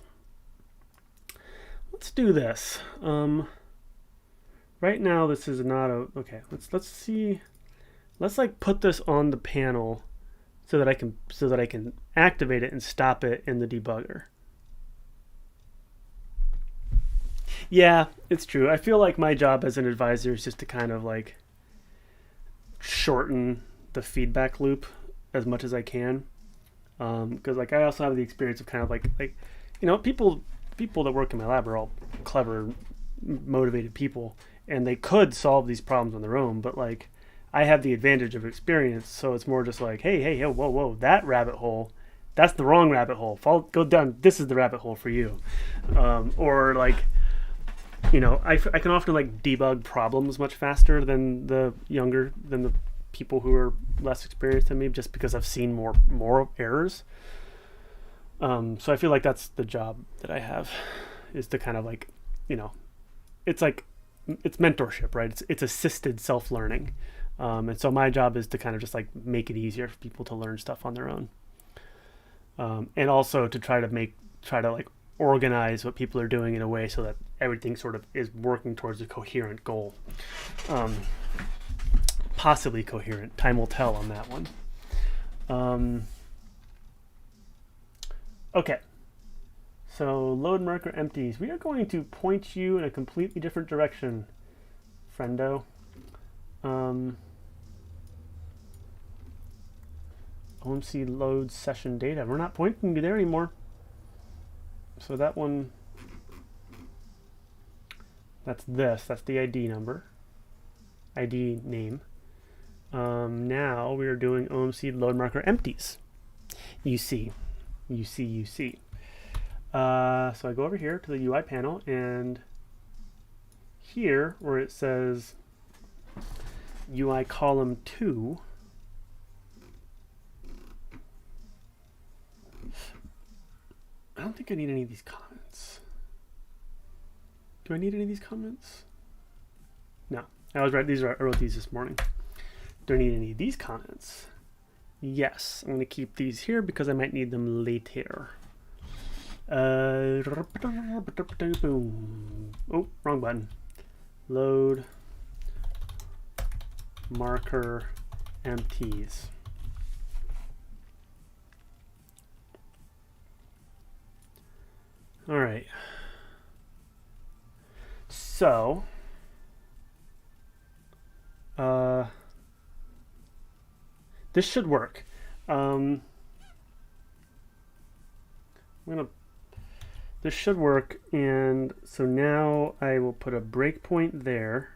do this. Right now this is not a okay. Let's see. Let's like put this on the panel so that I can activate it and stop it in the debugger. Yeah, it's true. I feel like my job as an advisor is just to kind of like shorten the feedback loop as much as I can. Because like I also have the experience of kind of like people that work in my lab are all clever, motivated people, and they could solve these problems on their own. But like I have the advantage of experience, so it's more just like, hey, whoa, that rabbit hole. That's the wrong rabbit hole. Go down. This is the rabbit hole for you. Or like, I can often like debug problems much faster than the people who are less experienced than me, just because I've seen more errors. So I feel like that's the job that I have, is to kind of like, it's like it's mentorship, right? It's assisted self-learning, and so my job is to kind of just like make it easier for people to learn stuff on their own, and also to try to like organize what people are doing in a way so that everything sort of is working towards a coherent goal. Possibly coherent. Time will tell on that one. Okay. So load marker empties. We are going to point you in a completely different direction, friendo. OMC load session data. We're not pointing you there anymore. So that one, that's the ID number, ID name. Now we are doing OMC load marker empties. You see. So I go over here to the UI panel, and here where it says UI column 2, I don't think I need any of these comments. Do I need any of these comments? No, I was right. I wrote these this morning. Do I need any of these comments? Yes, I'm going to keep these here because I might need them later. Oh, wrong button. Load marker empties. All right. So, this should work. This should work, and so now I will put a breakpoint there.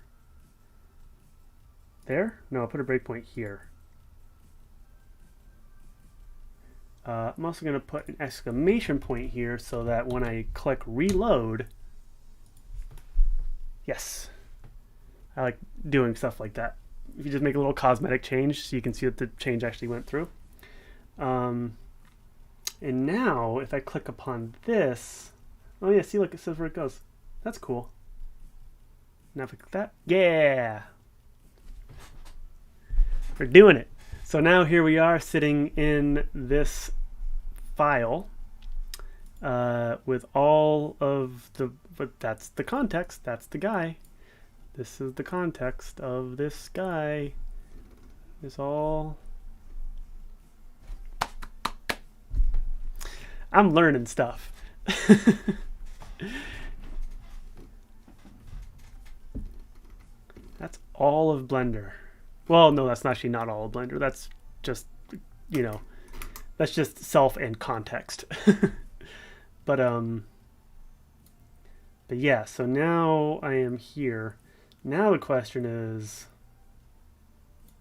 There? No, I'll put a breakpoint here. I'm also going to put an exclamation point here so that when I click reload, Yes. I like doing stuff like that. If you just make a little cosmetic change so you can see that the change actually went through. And now, if I click upon this, oh yeah, see, look, it says where it goes. That's cool. Now if I click that, yeah! We're doing it. So now here we are sitting in this file with all of the, but that's the context, that's the guy. This is the context of this guy. It's all... I'm learning stuff. That's all of Blender. Well, no, that's actually not all of Blender. That's just, you know, that's just self and context. But yeah, so now I am here. Now the question is,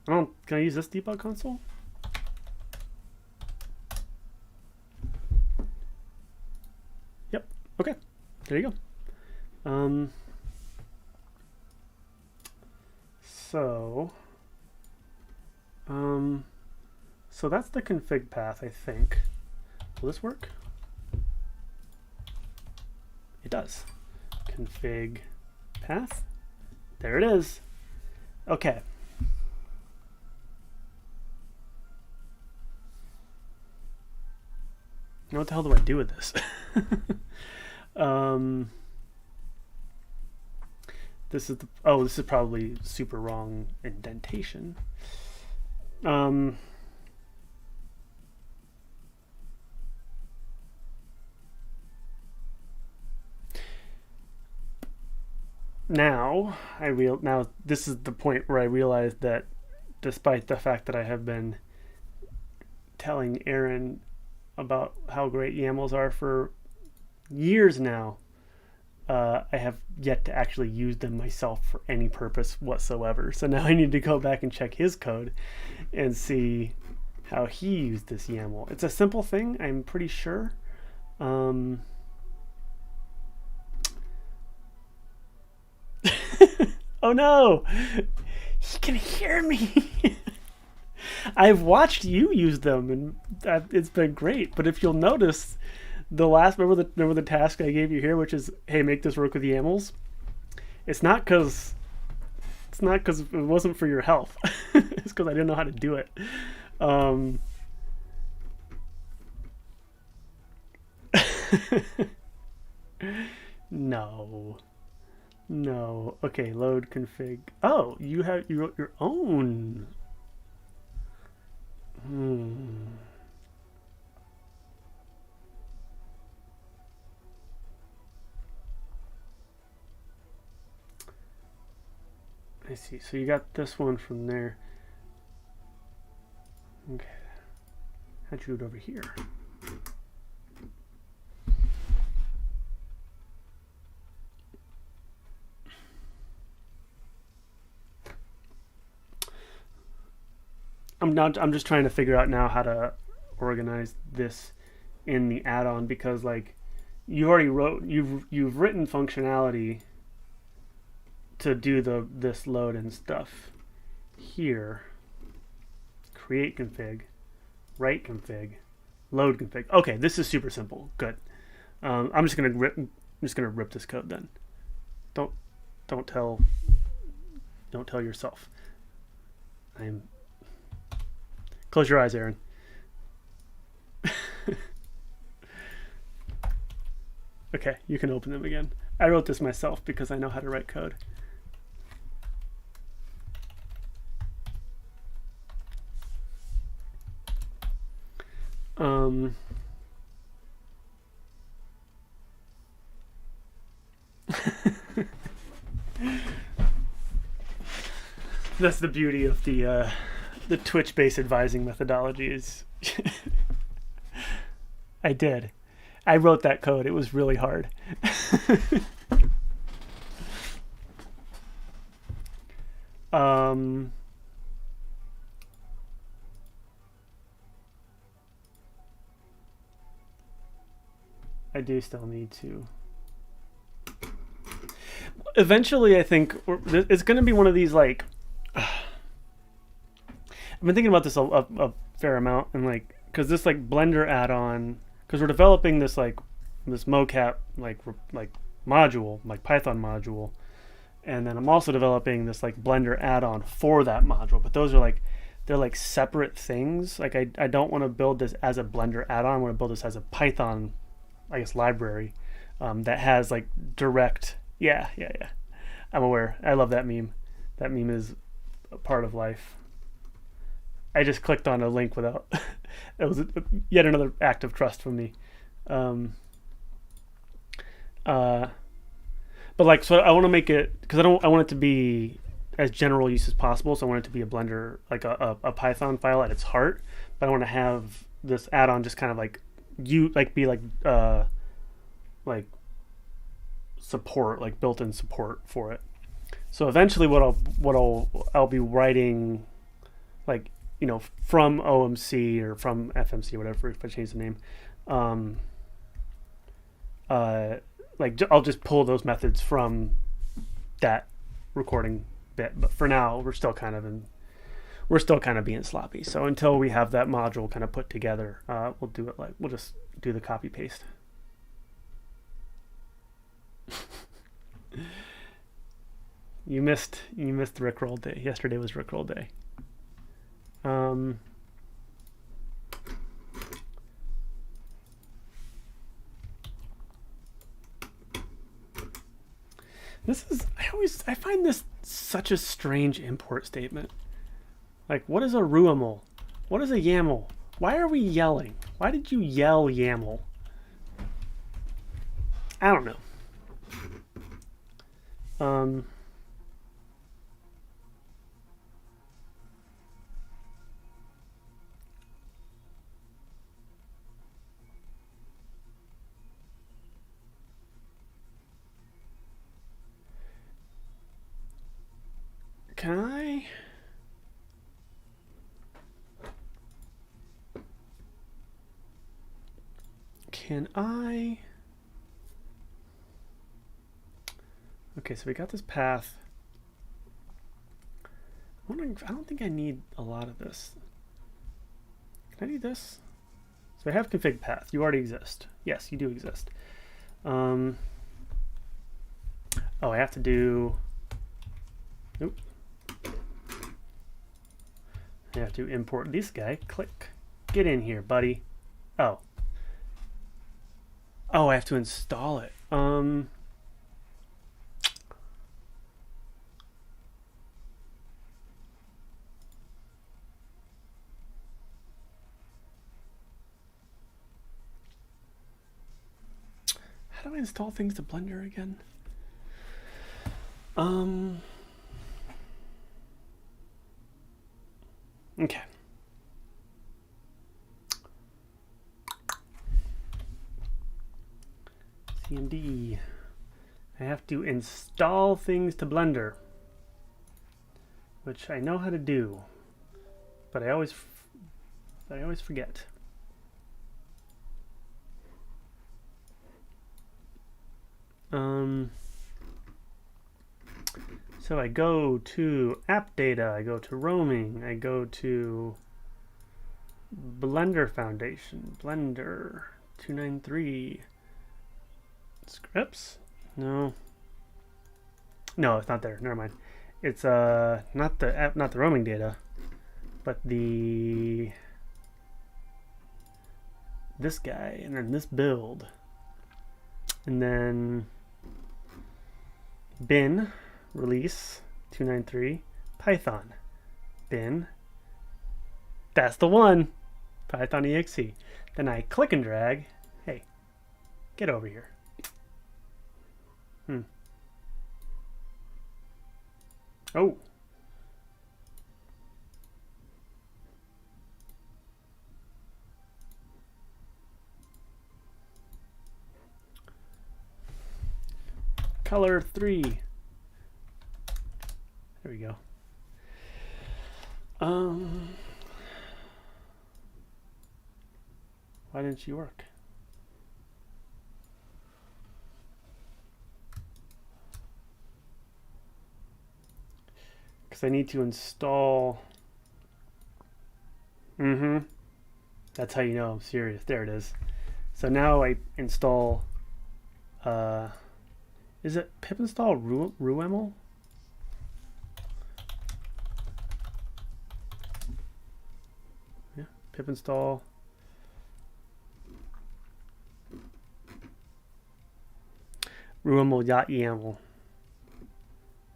can I use this debug console? Yep. Okay. There you go. So that's the config path, I think. Will this work? It does. Config path. There it is. Okay. Now what the hell do I do with this? This is the, oh, this is probably super wrong indentation. Now this is the point where I realized that despite the fact that I have been telling Aaron about how great YAMLs are for years now, I have yet to actually use them myself for any purpose whatsoever. So now I need to go back and check his code and see how he used this YAML. It's a simple thing, I'm pretty sure. Oh no! He can hear me! I've watched you use them, and it's been great. But if you'll notice, the last remember the task I gave you here, which is, hey, make this work with YAMLs. It's not because it wasn't for your health. It's because I didn't know how to do it. No. Okay, load config. Oh, you wrote your own. I see. So you got this one from there. Okay. How'd you do it over here? I'm just trying to figure out now how to organize this in the add-on, because like you've written functionality to do this load and stuff here. Create config, write config, load config. Okay, this is super simple. Good. I'm just gonna rip this code then. Don't tell yourself. Close your eyes, Aaron. Okay, you can open them again. I wrote this myself because I know how to write code. That's the beauty of the Twitch-based advising methodology is I did. I wrote that code. It was really hard. I do still need to. Eventually, I think it's going to be one of these like. I've been thinking about this a fair amount, and like, because this like Blender add-on, because we're developing this mocap like module, like Python module, and then I'm also developing this like Blender add-on for that module. But those are like they're like separate things. Like I don't want to build this as a Blender add-on. I want to build this as a Python, I guess, library that has like direct. Yeah. I'm aware. I love that meme. That meme is a part of life. I just clicked on a link without. It was yet another act of trust from me. Um, uh, but like, so I want to make it because I want it to be as general use as possible. So I want it to be a Blender, like a Python file at its heart. But I want to have this add-on just kind of like be like support, like built-in support for it. So eventually, I'll be writing, like, from OMC or from FMC, whatever, if I change the name, um, like I'll just pull those methods from that recording bit. But for now, we're still kind of being sloppy. So until we have that module kind of put together, we'll just do the copy paste. You missed Rickroll Day. Yesterday was Rickroll Day. I find this such a strange import statement. Like, what is a ruaml? What is a YAML? Why are we yelling? Why did you yell YAML? I don't know. Can I? Okay, so we got this path. I'm wondering, I don't think I need a lot of this. Can I need this? So I have config path. You already exist. Yes, you do exist. Oh, I have to do. Nope. I have to import this guy. Click. Get in here, buddy. Oh. Oh, I have to install it. How do I install things to Blender again? Okay. CMD. I have to install things to Blender, which I know how to do, but I always forget. So I go to app data, I go to roaming, I go to Blender Foundation, Blender 293, scripts. No, it's not there. Never mind. It's not the app, not the roaming data, but this guy, and then this build, and then bin release 293 Python bin. That's the one. Python exe. Then I click and drag. Hey, get over here. Oh. Color 3. There we go. Why didn't you work? because I need to install. That's how you know I'm serious. There it is. So now I install. Is it pip install rueml? Yeah, pip install. rueml.yaml.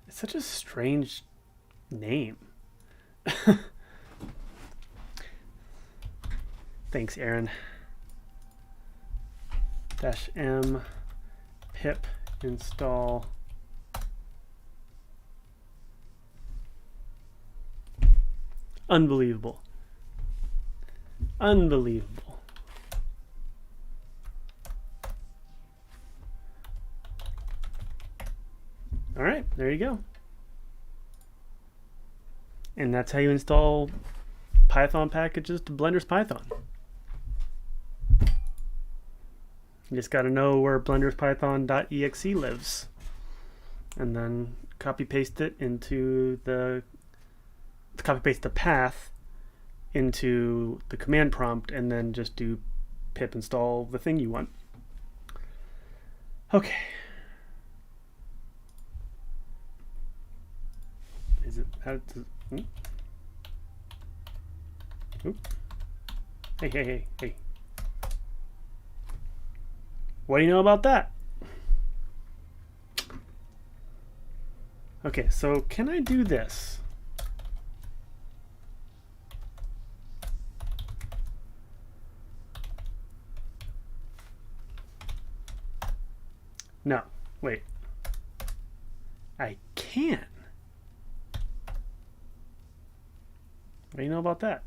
It's such a strange name. Thanks, Aaron. -m pip install unbelievable. Unbelievable. All right, there you go. And that's how you install Python packages to Blender's Python. You just got to know where Blender's Python.exe lives, and then copy paste the path into the command prompt, and then just do pip install the thing you want. Okay. Is it how to? Oop. Hey. What do you know about that? Okay, so can I do this? No, wait. I can. What do you know about that?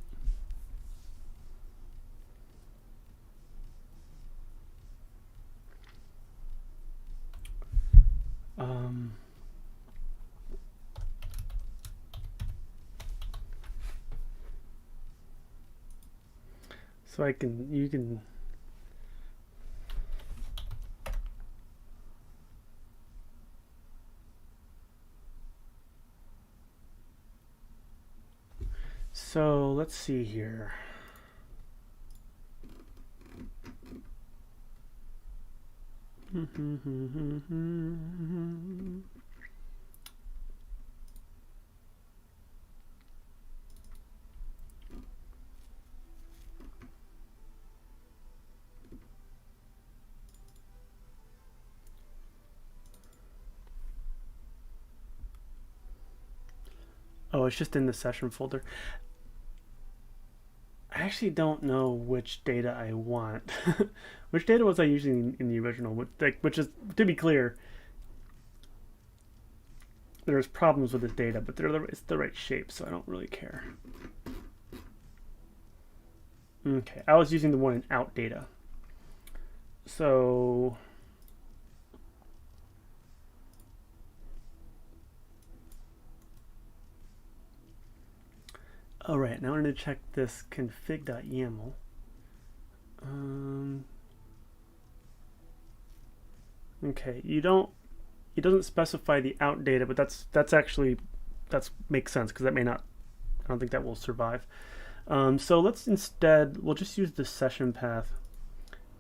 So you can. So let's see here. Oh, it's just in the session folder. I actually don't know which data I want. Which data was I using in the original? Which is, to be clear, there's problems with this data, but it's the right shape, so I don't really care. Okay, I was using the one in out data. So all right, now I'm going to check this config.yaml. Okay, it doesn't specify the out data, but that makes sense because I don't think that will survive. So let's we'll just use the session path,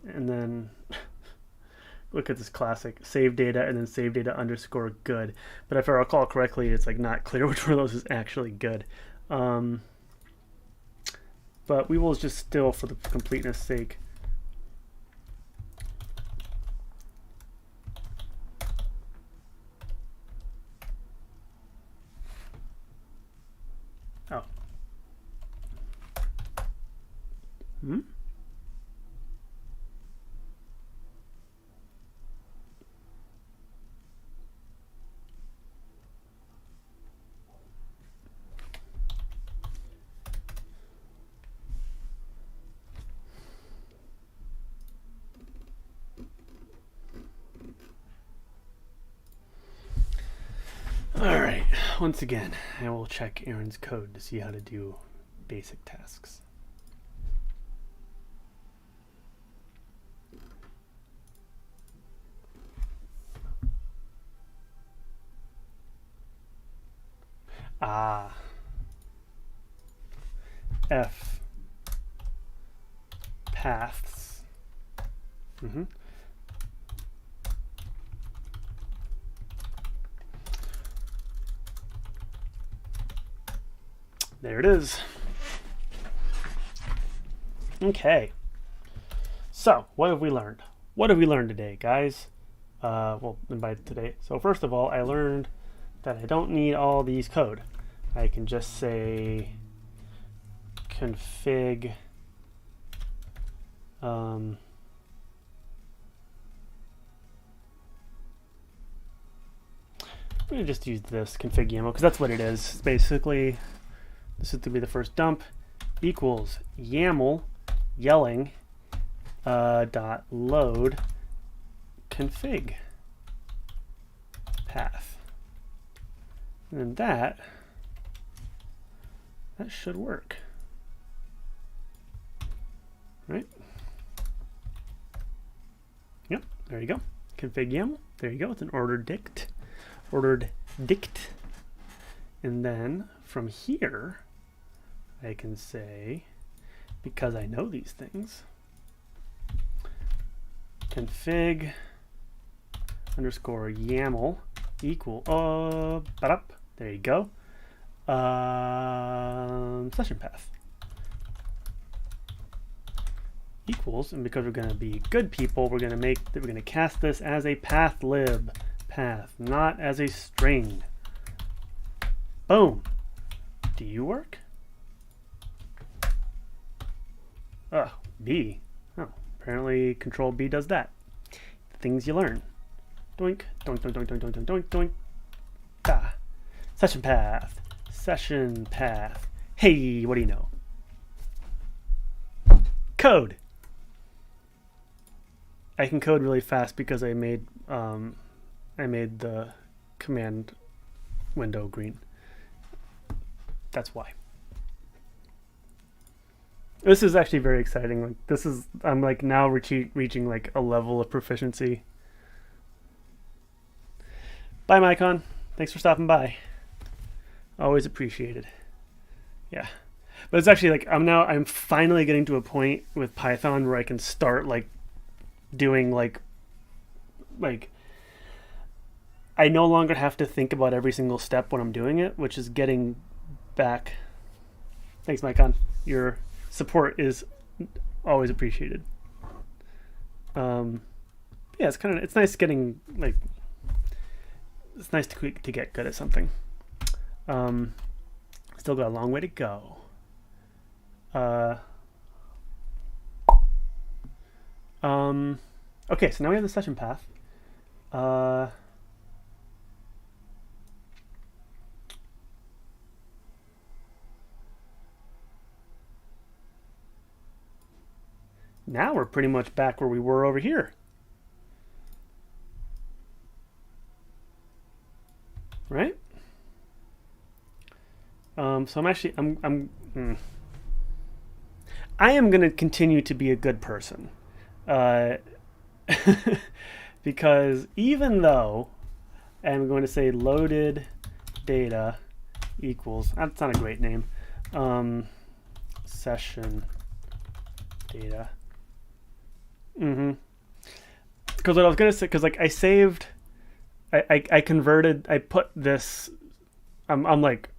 and then look at this classic save data and then save data _ good. But if I recall correctly, it's like not clear which one of those is actually good. But we will just still, for the completeness sake, all right, once again, I will check Aaron's code to see how to do basic tasks. Ah. F paths. There it is. Okay. So, what have we learned? What have we learned today, guys? Well, by today. So first of all, I learned that I don't need all these code. I can just say config I'm going to just use this config YAML because that's what it is. Basically, this is to be the first dump equals YAML yelling dot load config path. And then that should work. Right? Yep, there you go. Config YAML. There you go. It's an ordered dict. And then from here, I can say, because I know these things, config underscore YAML equal there you go. Session path equals, and because we're going to be good people, we're going to cast this as a path lib path, not as a string. Boom. Do you work? B. Oh, apparently Control B does that. Things you learn. Doink, doink, doink, doink, doink, doink, doink, doink. Ah. Session path. Session path. Hey, what do you know? Code. I can code really fast because I made the command window green. That's why. This is actually very exciting. Like I'm like now reaching like a level of proficiency. Bye, Mycon. Thanks for stopping by. Always appreciated. Yeah, but it's actually like I'm finally getting to a point with Python where I can start like doing like I no longer have to think about every single step when I'm doing it, which is getting back. Thanks, Mycon. Your support is always appreciated. Yeah, it's nice getting like it's nice to get good at something. Still got a long way to go. Okay, so now we have the session path. Now we're pretty much back where we were over here. Right? So I am going to continue to be a good person. Because even though I'm going to say loaded data equals, that's not a great name, session data. Because what I was going to say, because like I saved, I converted, I put this, I'm like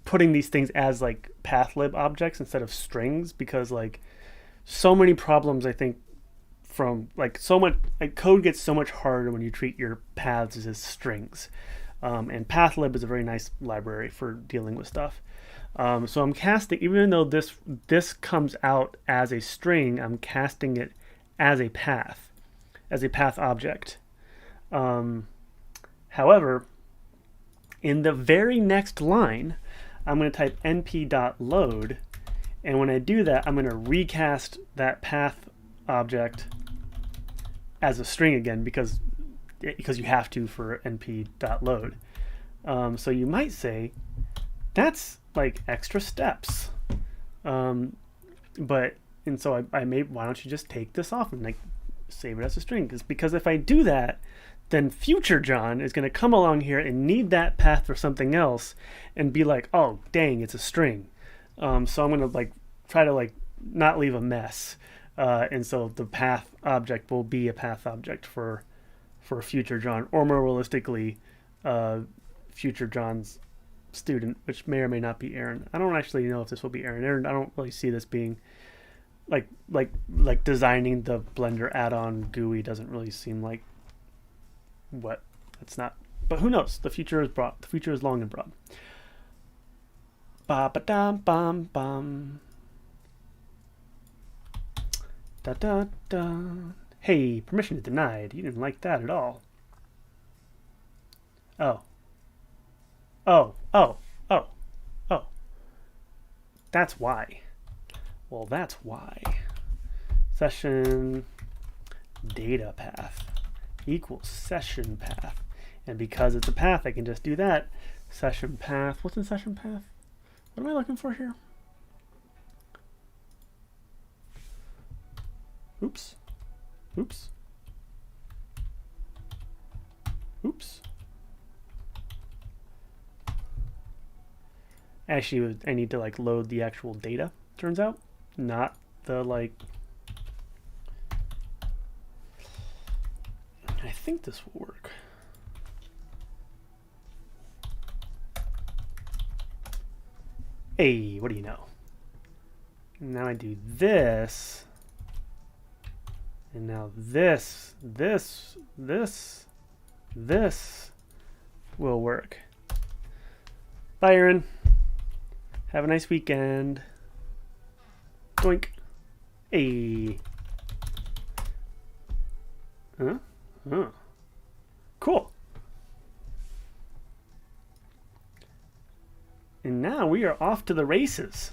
putting these things as like pathlib objects instead of strings, because like so many problems I think from like so much like code gets so much harder when you treat your paths as strings, and pathlib is a very nice library for dealing with stuff. So I'm casting, even though this comes out as a string, I'm casting it as a path object. However, in the very next line, I'm going to type np.load, and when I do that, I'm going to recast that path object as a string again, because you have to for np.load. So you might say that's like extra steps, so why don't you just take this off and like save it as a string? Because if I do that, then future John is going to come along here and need that path for something else and be like, oh, dang, it's a string. So I'm going to like try to like not leave a mess. And so the path object will be a path object for future John, or more realistically, future John's student, which may or may not be Aaron. I don't actually know if this will be Aaron. I don't really see this being like designing the Blender add-on GUI doesn't really seem like what it's not. But who knows? The future is broad. The future is long and broad. Ba ba dum bum bum. Da da da. Hey, permission is denied. You didn't like that at all. Oh. Oh, oh, oh, oh. That's why. Well, that's why. Session data path equals session path. And because it's a path, I can just do that. Session path. What's in session path? What am I looking for here? Oops. Oops. Oops. Actually, I need to like load the actual data, turns out, not the like. I think this will work. Hey, what do you know? Now I do this. And now this will work. Bye, Aaron. Have a nice weekend. Doink. Hey. Huh? Huh. Cool. And now we are off to the races,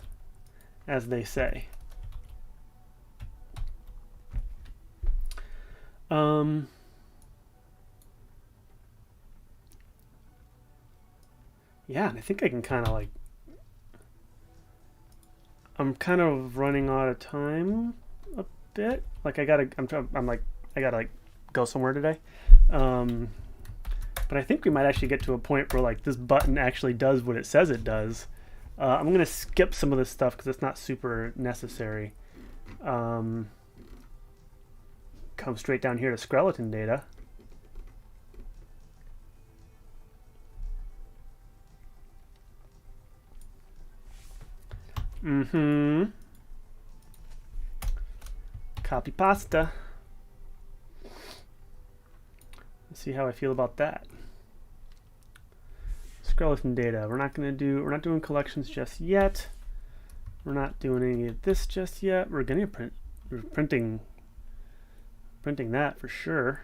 as they say. Yeah, and I think I can kind of like. I'm kind of running out of time a bit. Like I gotta like go somewhere today. But I think we might actually get to a point where like this button actually does what it says it does. I'm gonna skip some of this stuff because it's not super necessary. Come straight down here to skeleton data. Copy pasta. Let's see how I feel about that. Skeleton data. We're not doing collections just yet. We're not doing any of this just yet. We're printing that for sure.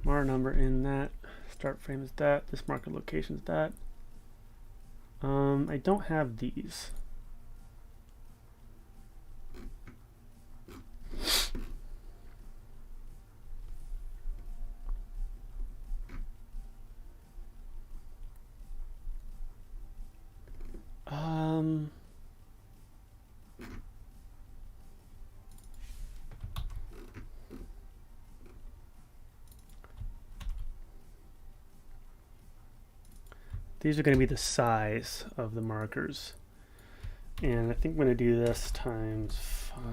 Mar number in that. Start frame is that. This marker location is that. I don't have these. These are going to be the size of the markers. And I think I'm going to do this times 5.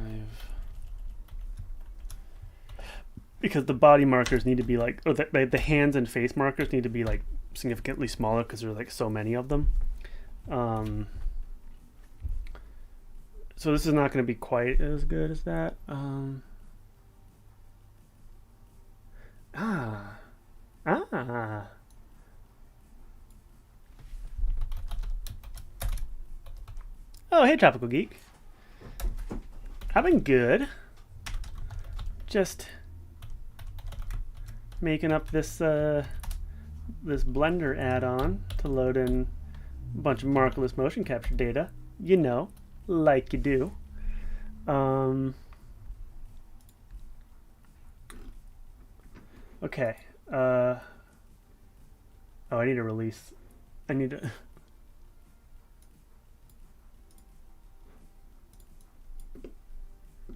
Because the body markers need to be like, or the hands and face markers need to be like significantly smaller because there's like so many of them. So this is not going to be quite as good as that. Oh, hey, Tropical Geek. I've been good. Just making up this this Blender add-on to load in a bunch of markerless motion capture data. You know, like you do. Okay. Oh, I need to release. I need to.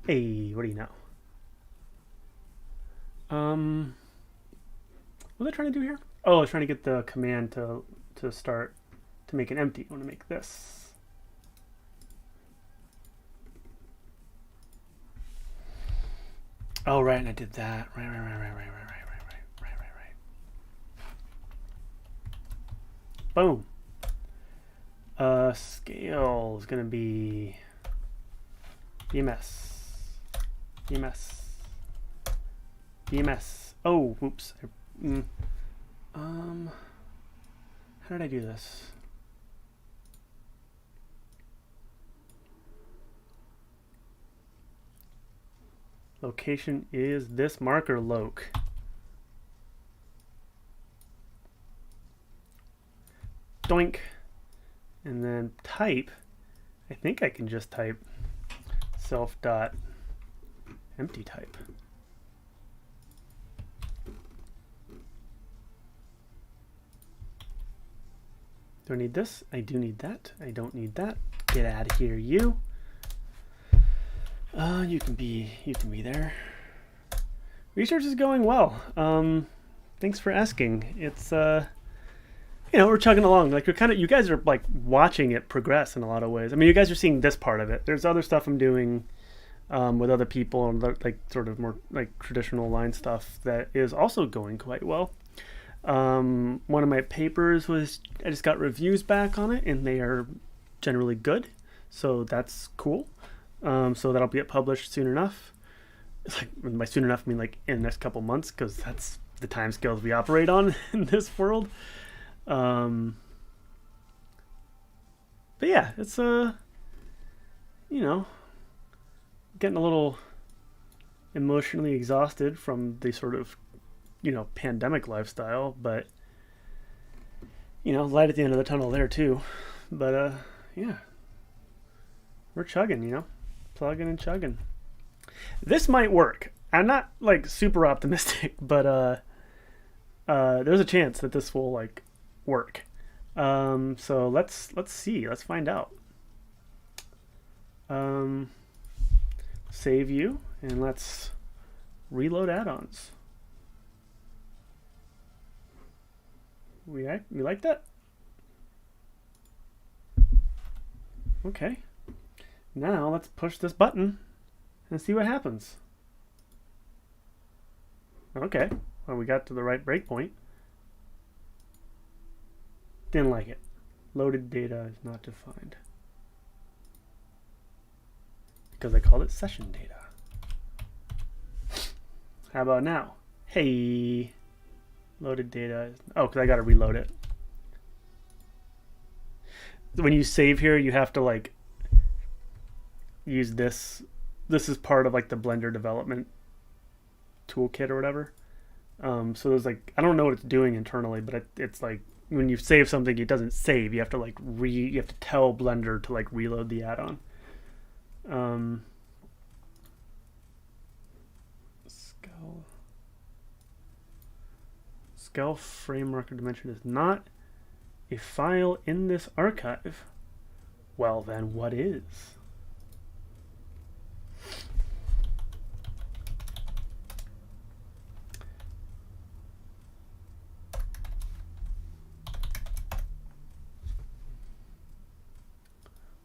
Hey, what do you know? What was I trying to do here? Oh, I was trying to get the command to start to make it empty. I want to make this. Oh, right, and I did that. Right. Boom. Scale is gonna be BMS. Oh, oops. How did I do this? Location is this marker loc. Doink. And then type, I think I can just type self dot empty type. Do I need this? I do need that. I don't need that. Get out of here, you. You can be there. Research is going well. Thanks for asking. It's we're chugging along. Like you guys are like watching it progress in a lot of ways. I mean, you guys are seeing this part of it. There's other stuff I'm doing with other people and like sort of more like traditional line stuff that is also going quite well. One of my papers I just got reviews back on it and they are generally good. So that's cool. So that'll get published soon enough. It's like by soon enough, I mean like in the next couple months, because that's the time scales we operate on in this world. But yeah, it's getting a little emotionally exhausted from the sort of pandemic lifestyle, but light at the end of the tunnel there too. But yeah, we're chugging, plugging and chugging. This might work. I'm not like super optimistic, but there's a chance that this will like work. So let's see. Let's find out. Save you and let's reload add-ons. We like that? Okay. Now let's push this button and see what happens. Okay. Well, we got to the right breakpoint. Didn't like it. Loaded data is not defined. Because I called it session data. How about now? Hey. Loaded data. Oh, because I got to reload it. When you save here, you have to like use this. This is part of like the Blender development toolkit or whatever. So there's like, I don't know what it's doing internally, but it's like when you save something, it doesn't save. You have to like you have to tell Blender to like reload the add-on. Scale frame marker dimension is not a file in this archive. Well, then what is?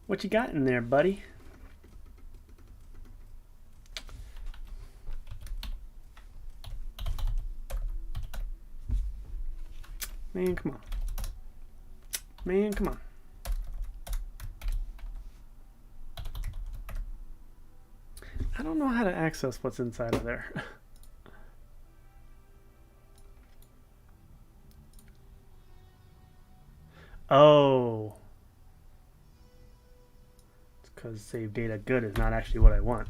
What you got in there, buddy? Man, come on. Man, come on. I don't know how to access what's inside of there. Oh. It's because save data good is not actually what I want.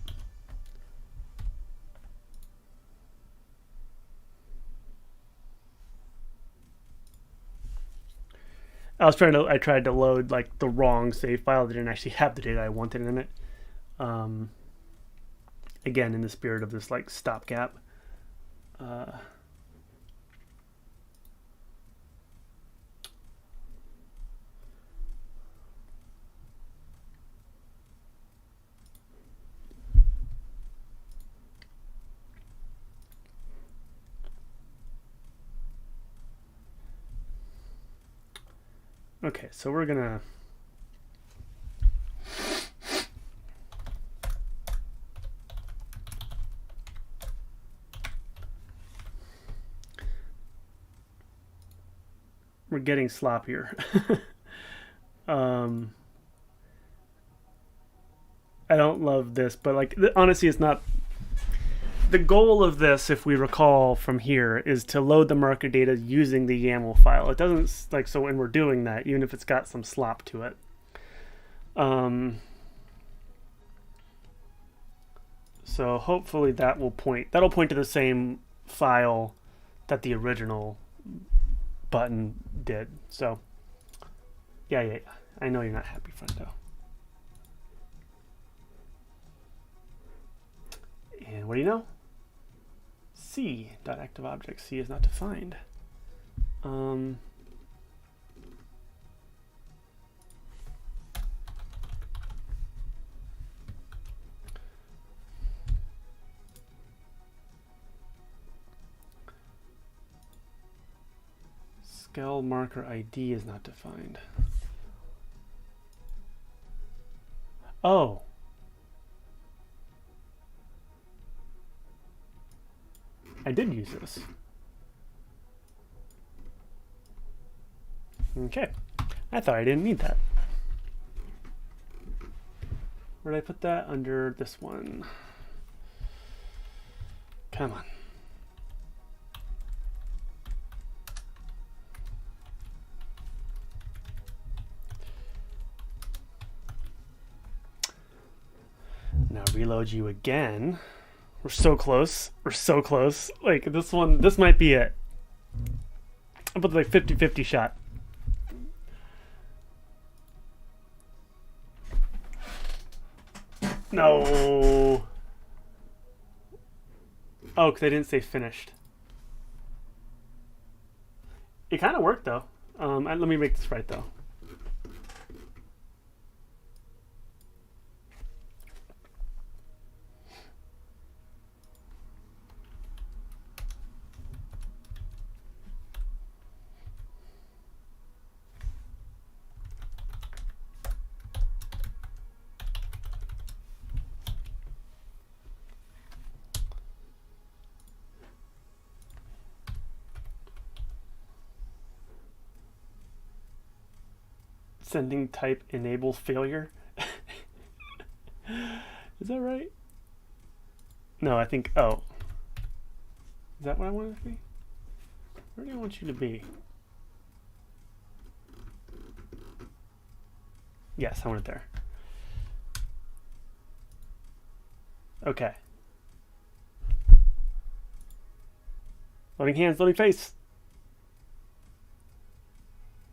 I tried to load like the wrong save file that didn't actually have the data I wanted in it. Again, in the spirit of this like stopgap. Okay, so we're gonna we're getting sloppier. um, I don't love this, but like honestly, it's not. The goal of this, if we recall from here, is to load the marker data using the YAML file. It doesn't like so when we're doing that, even if it's got some slop to it. So hopefully that'll point to the same file that the original button did. So yeah. I know you're not happy, friendo. And what do you know? C.ActiveObject. C is not defined. Scale marker ID is not defined. Oh. I did use this. Okay. I thought I didn't need that. Where did I put that? Under this one. Come on. Now reload you again. We're so close. We're so close. Like this one, this might be it. I put like 50-50 shot. No. Oh, because I didn't say finished. It kind of worked though. Let me make this right though. Sending type enable failure. Is that right? No, I think, oh. Is that what I want it to be? Where do I want you to be? Yes, I want it there. Okay. Loading hands, loading face.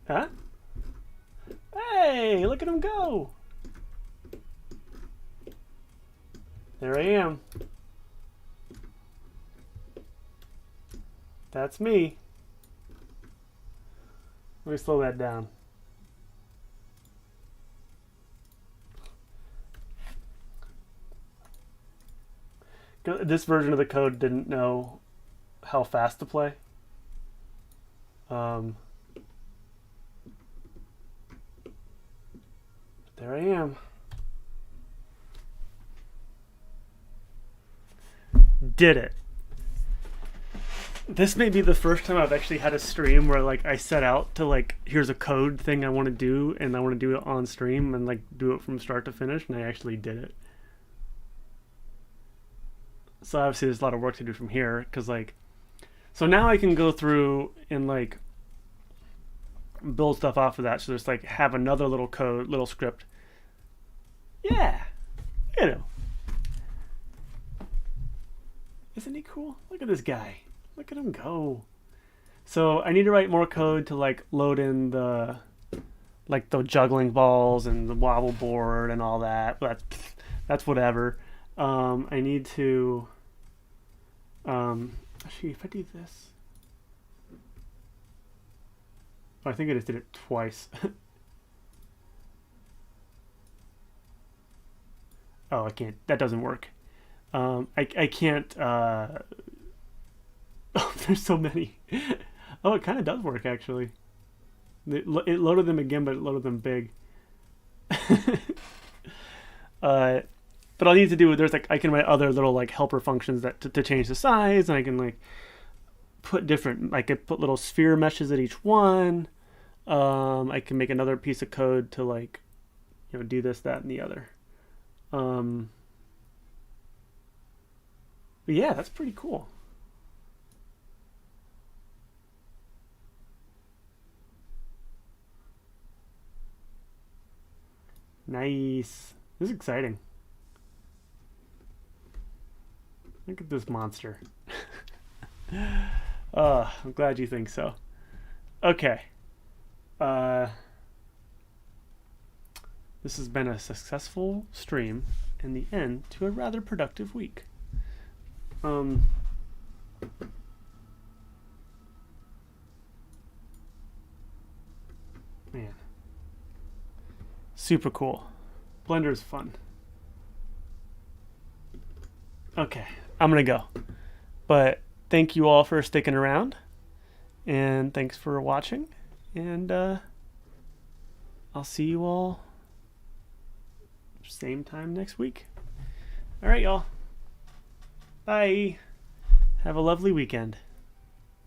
Huh? Hey, look at him go. There I am. That's me. Let me slow that down. This version of the code didn't know how fast to play. There I am. Did it. This may be the first time I've actually had a stream where like I set out to like, here's a code thing I want to do and I want to do it on stream and like do it from start to finish, and I actually did it. So obviously there's a lot of work to do from here because like, so now I can go through and like build stuff off of that. So there's like have another little code, little script. Yeah, you know. Isn't he cool? Look at this guy. Look at him go. So I need to write more code to like load in the like the juggling balls and the wobble board and all that. But that's whatever. I need to actually if I do this. Oh, I think I just did it twice. Oh, I can't. That doesn't work. I can't. Oh, there's so many. Oh, it kind of does work actually. It loaded them again, but it loaded them big. But all I need to do, there's like, I can write other little like helper functions that to change the size, and I can like put different, I could put little sphere meshes at each one. I can make another piece of code to like, do this, that, and the other. But yeah, that's pretty cool. Nice. This is exciting. Look at this monster. I'm glad you think so. Okay. This has been a successful stream and the end to a rather productive week. Man. Super cool. Blender's fun. Okay, I'm gonna go. But thank you all for sticking around. And thanks for watching. And I'll see you all same time next week. All right, y'all. Bye. Have a lovely weekend.